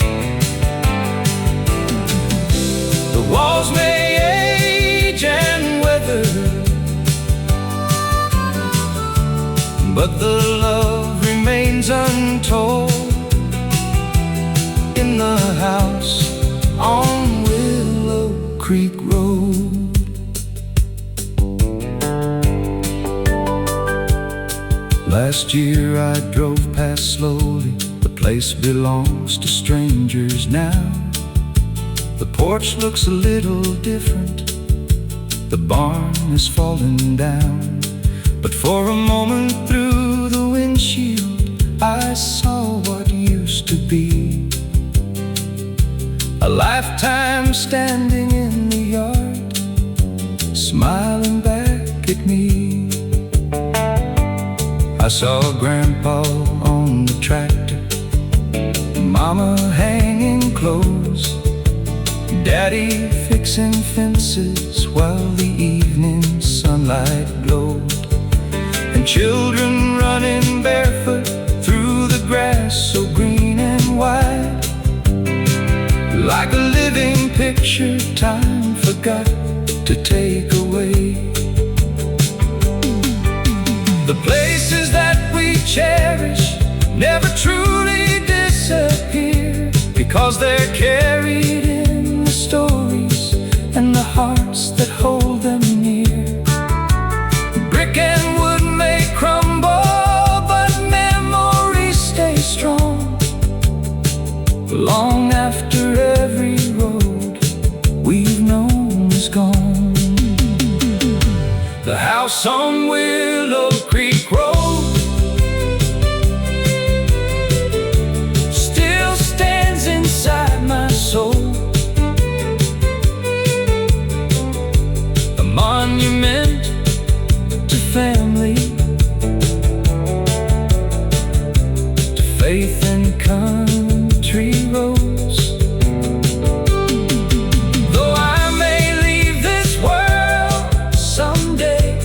The walls may age and weather, but the love remains untold in the house on Willow Creek Road. Last year I drove past slowly. The place belongs to strangers now. The porch looks a little different. The barn is falling down. But for a moment through the windshield I saw what used to be. A lifetime standing in the yard, smiling back at me. I saw Grandpa on the tractor, Mama hanging clothes, Daddy fixing fences while the evening sunlight glowed, and children running barefoot through the grass so green and wide. Like a living picture time forgot to take away. The places that we cherish never truly disappear, because they're carried in the stories and the hearts that hold them near. Brick and wood may crumble, but memories stay strong, long after every road we've known is gone. The house on Willow Creek Road still stands inside my soul, a monument to family, to faith and country roads. Though I may leave this world someday,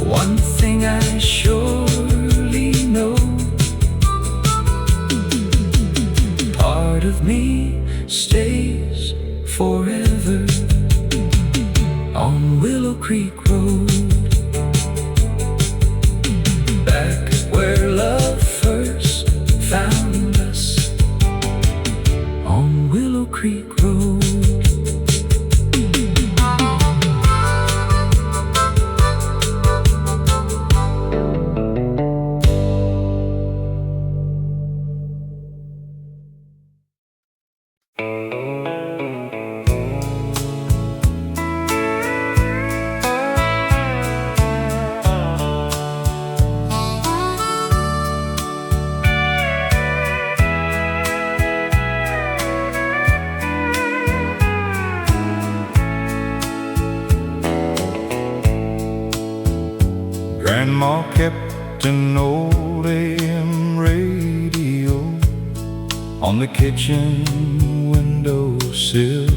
one thing I surely know, part of me stays forever on Willow Creek Road. Back where love first found us, on Willow Creek Road. Grandma kept an old AM radio on the kitchen windowsill.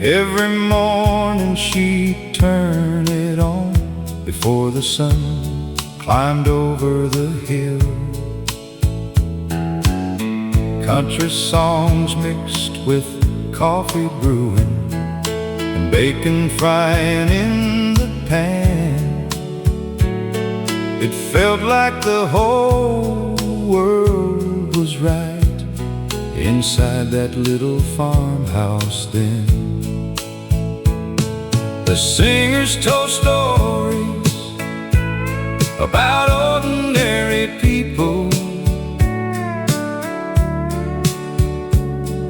Every morning she'd turn it on before the sun climbed over the hill. Country songs mixed with coffee brewing and bacon frying in the pan. It felt like the whole world was right inside that little farmhouse then. The singers told stories about ordinary people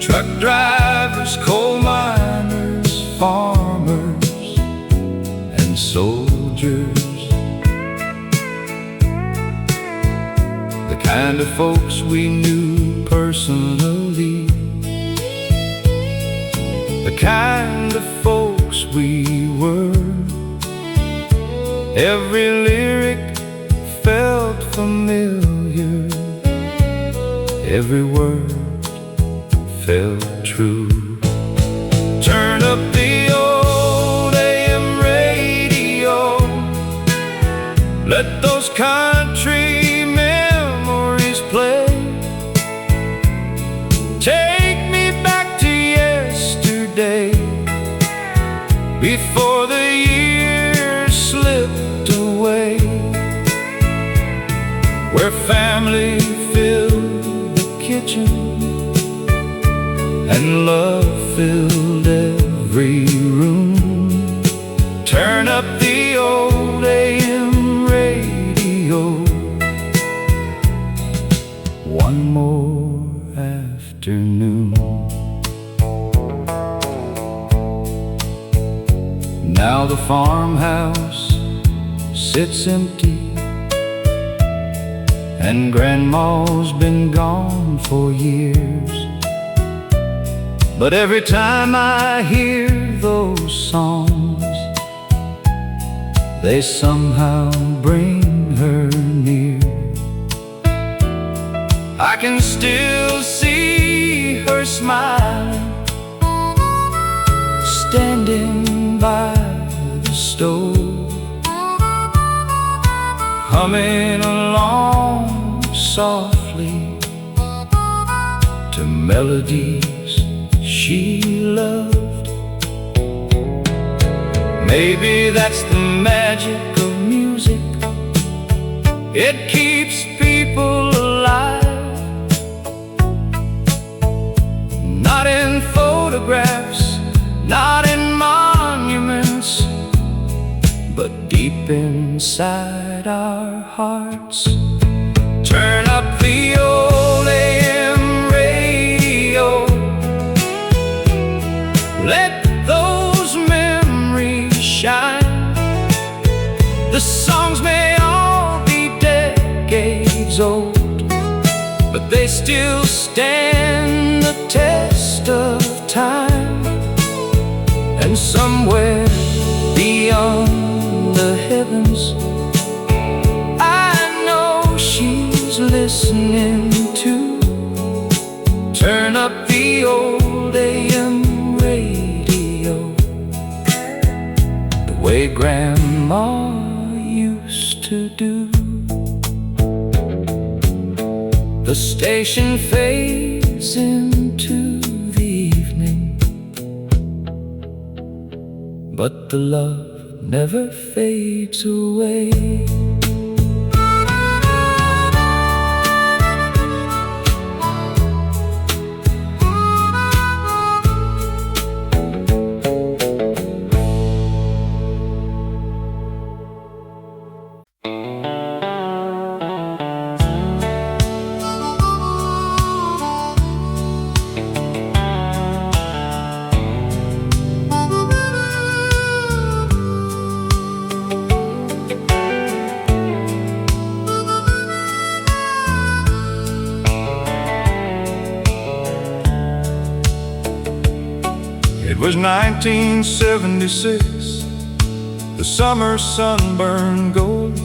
Truck drivers, coal miners, farmers, and soldiers. The kind of folks we knew personally, the kind of folks we were. Every lyric felt familiar, every word felt true. Turn up the old AM radio, let those country memories play. Take me back to yesterday, before the years slipped away, where family filled the kitchen and love filled every room. Turn up the old AM radio, one more afternoon. Now the farmhouse sits empty, and Grandma's been gone for years. But every time I hear those songs, they somehow bring her near. I can still see her smiling, standing by the stove, humming along softly to melodies she loved. Maybe that's the magic of music, it keeps people alive. Not in photographs, not in monuments, but deep inside our hearts. Turn up the old AM radio, let those memories shine. The songs may all be decades old, but they still stand the test of time. And somewhere beyond the heavens, I know she's listening too. Turn up the old AM radio, the way Grandma used to do. The station fades into the evening, but the love never fades away. It was 1976, the summer sun burned gold.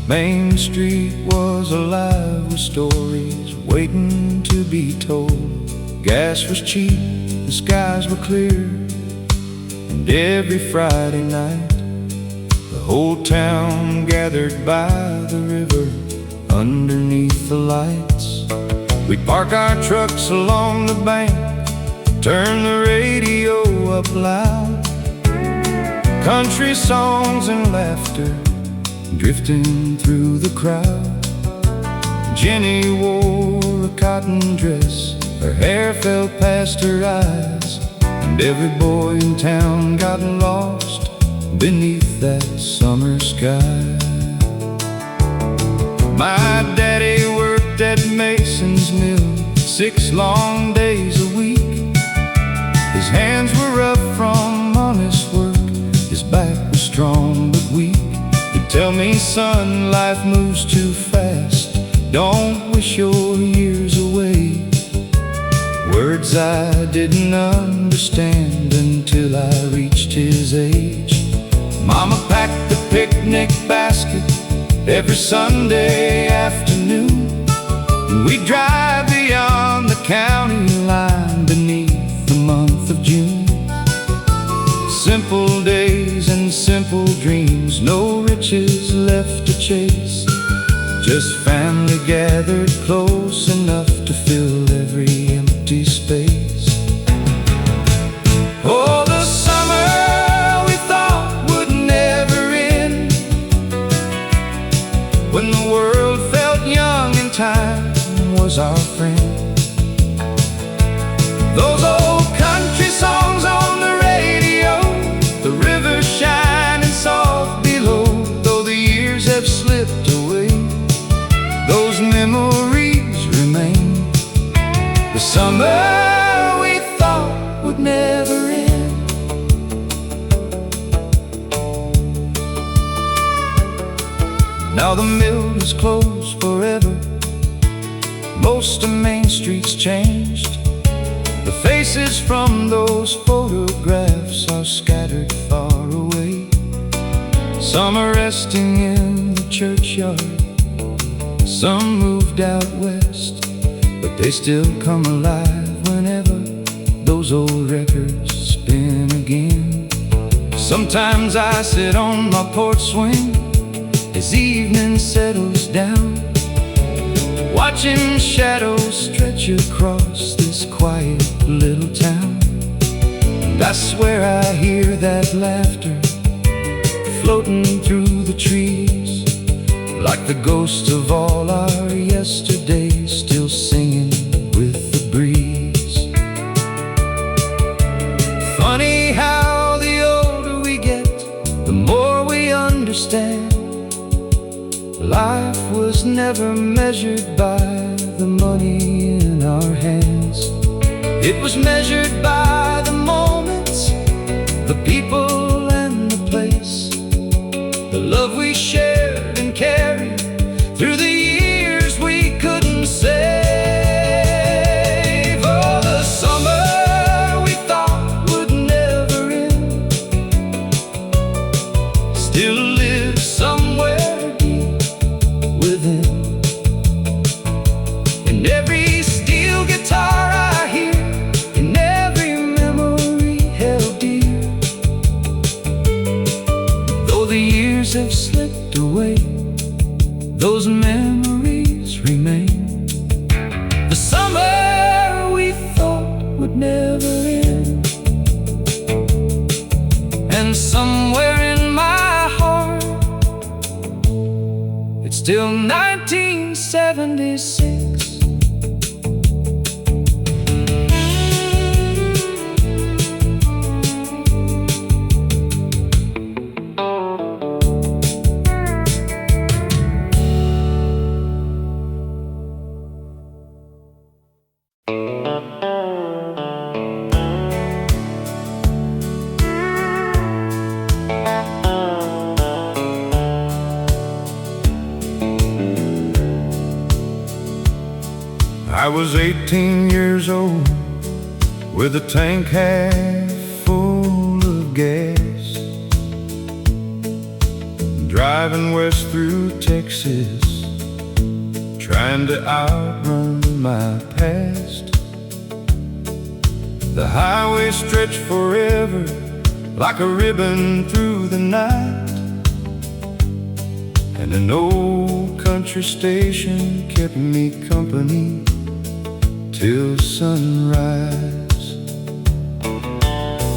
Main Street was alive with stories waiting to be told. Gas was cheap, the skies were clear, and every Friday night the whole town gathered by the river underneath the lights. We'd park our trucks along the bank, turn the radio up loud, country songs and laughter drifting through the crowd. Jenny wore a cotton dress, her hair fell past her eyes, and every boy in town got lost beneath that summer sky. My daddy worked at Mason's mill 6 long days a week. son, life moves too fast. Don't wish your years away. Words I didn't understand until I reached his age. Mama packed the picnic basket every Sunday afternoon. We'd drive beyond the county line beneath the month of June. Simple days and simple dreams, no riches left to chase. Just family gathered close enough to fill every empty space. Oh, the summer we thought would never end, when the world felt young and time was our friend. Those old country songs on the radio, the river shining soft below. Though the years have slipped away, those memories remain. The summer we thought would never end. Now the mill is closed forever. Most of Main Street's changed. The faces from those photographs are scattered far away. Some are resting in the churchyard, some moved out west, but they still come alive whenever those old records spin again. Sometimes I sit on my porch swing as evening settles down, watching shadows stretch across this quiet little town. And I swear I hear that laughter floating through the trees, like the ghosts of all our yesterdays still singing with the breeze. Funny how the older we get, the more we understand. Life was never measured by the money in our hands. It was measured by the moments, the people and the place, the love we shared and carried through the years we couldn't save. Oh, the summer we thought would never end still lives somewhere deep within. In every steel guitar I hear, in every memory held dear. Though the years have slipped away, those memories remain. The summer we thought would never end. And somewhere in my heart, it's still 1976. I was 18 years old, with a tank half full of gas, driving west through Texas, trying to outrun my past. The highway stretched forever, like a ribbon through the night, and an old country station kept me company till sunrise.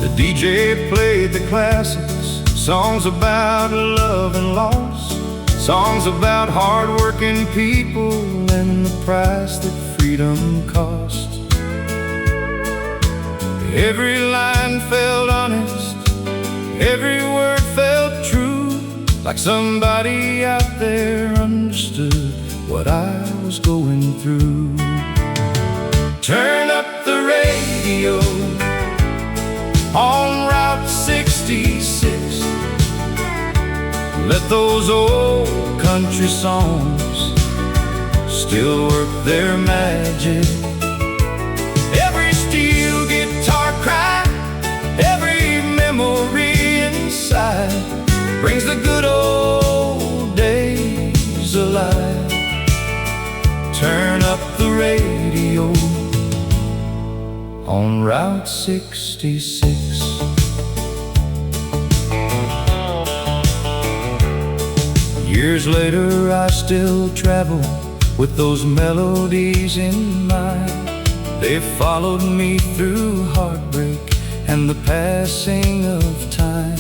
The DJ played the classics, songs about love and loss, songs about hard-working people and the price that freedom cost. Every line felt honest, every word felt true, like somebody out there understood what I was going through. Turn up the radio on Route 66. Let those old country songs still work their magic. Every steel guitar cry, every memory inside brings the good old days alive. Turn up the radio on Route 66. Years later I still travel with those melodies in mind. They've followed me through heartbreak and the passing of time,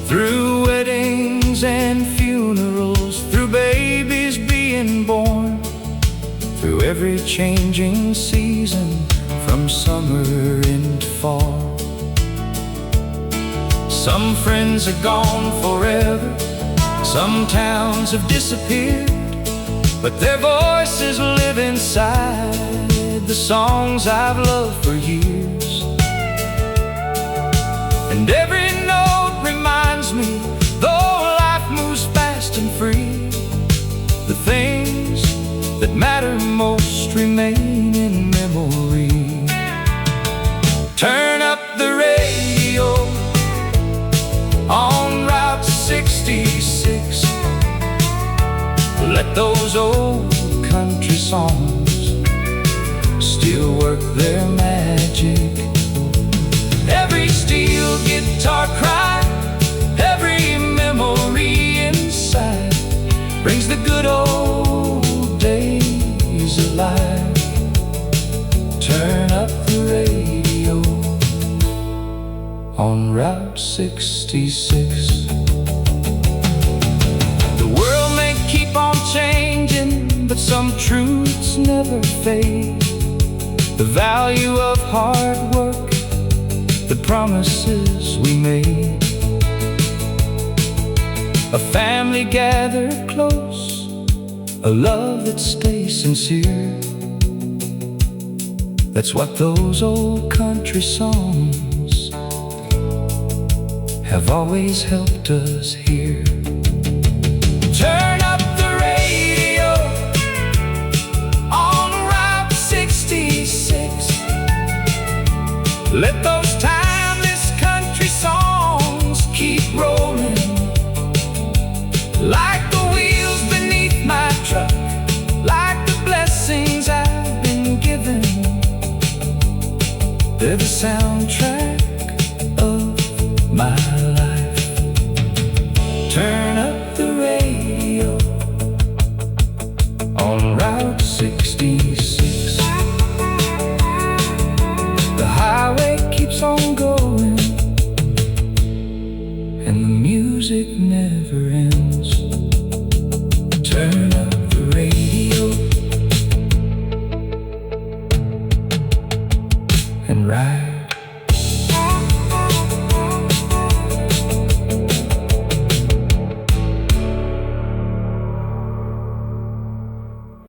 through weddings and funerals, through babies being born, through every changing season from summer into fall. Some friends are gone forever, some towns have disappeared, but their voices live inside the songs I've loved for years. And every note reminds me, though life moves fast and free, the things that matter most remain in memory. Turn up the radio on Route 66. Let those old country songs still work their magic. Every steel guitar cry, every memory inside brings the good old days alive. Turn up the radio on Route 66. The world may keep on changing, but some truths never fade. The value of hard work, the promises we made, a family gathered close, a love that stays sincere. That's what those old country songs have always helped us hear. Turn up the radio on Route 66. Let those timeless country songs keep rolling, like the wheels beneath my truck, like the blessings I've been given. They're the soundtrack of my life. Turn up the radio on Route 66. The highway keeps on going, and the music never ends. Turn up the radio and ride.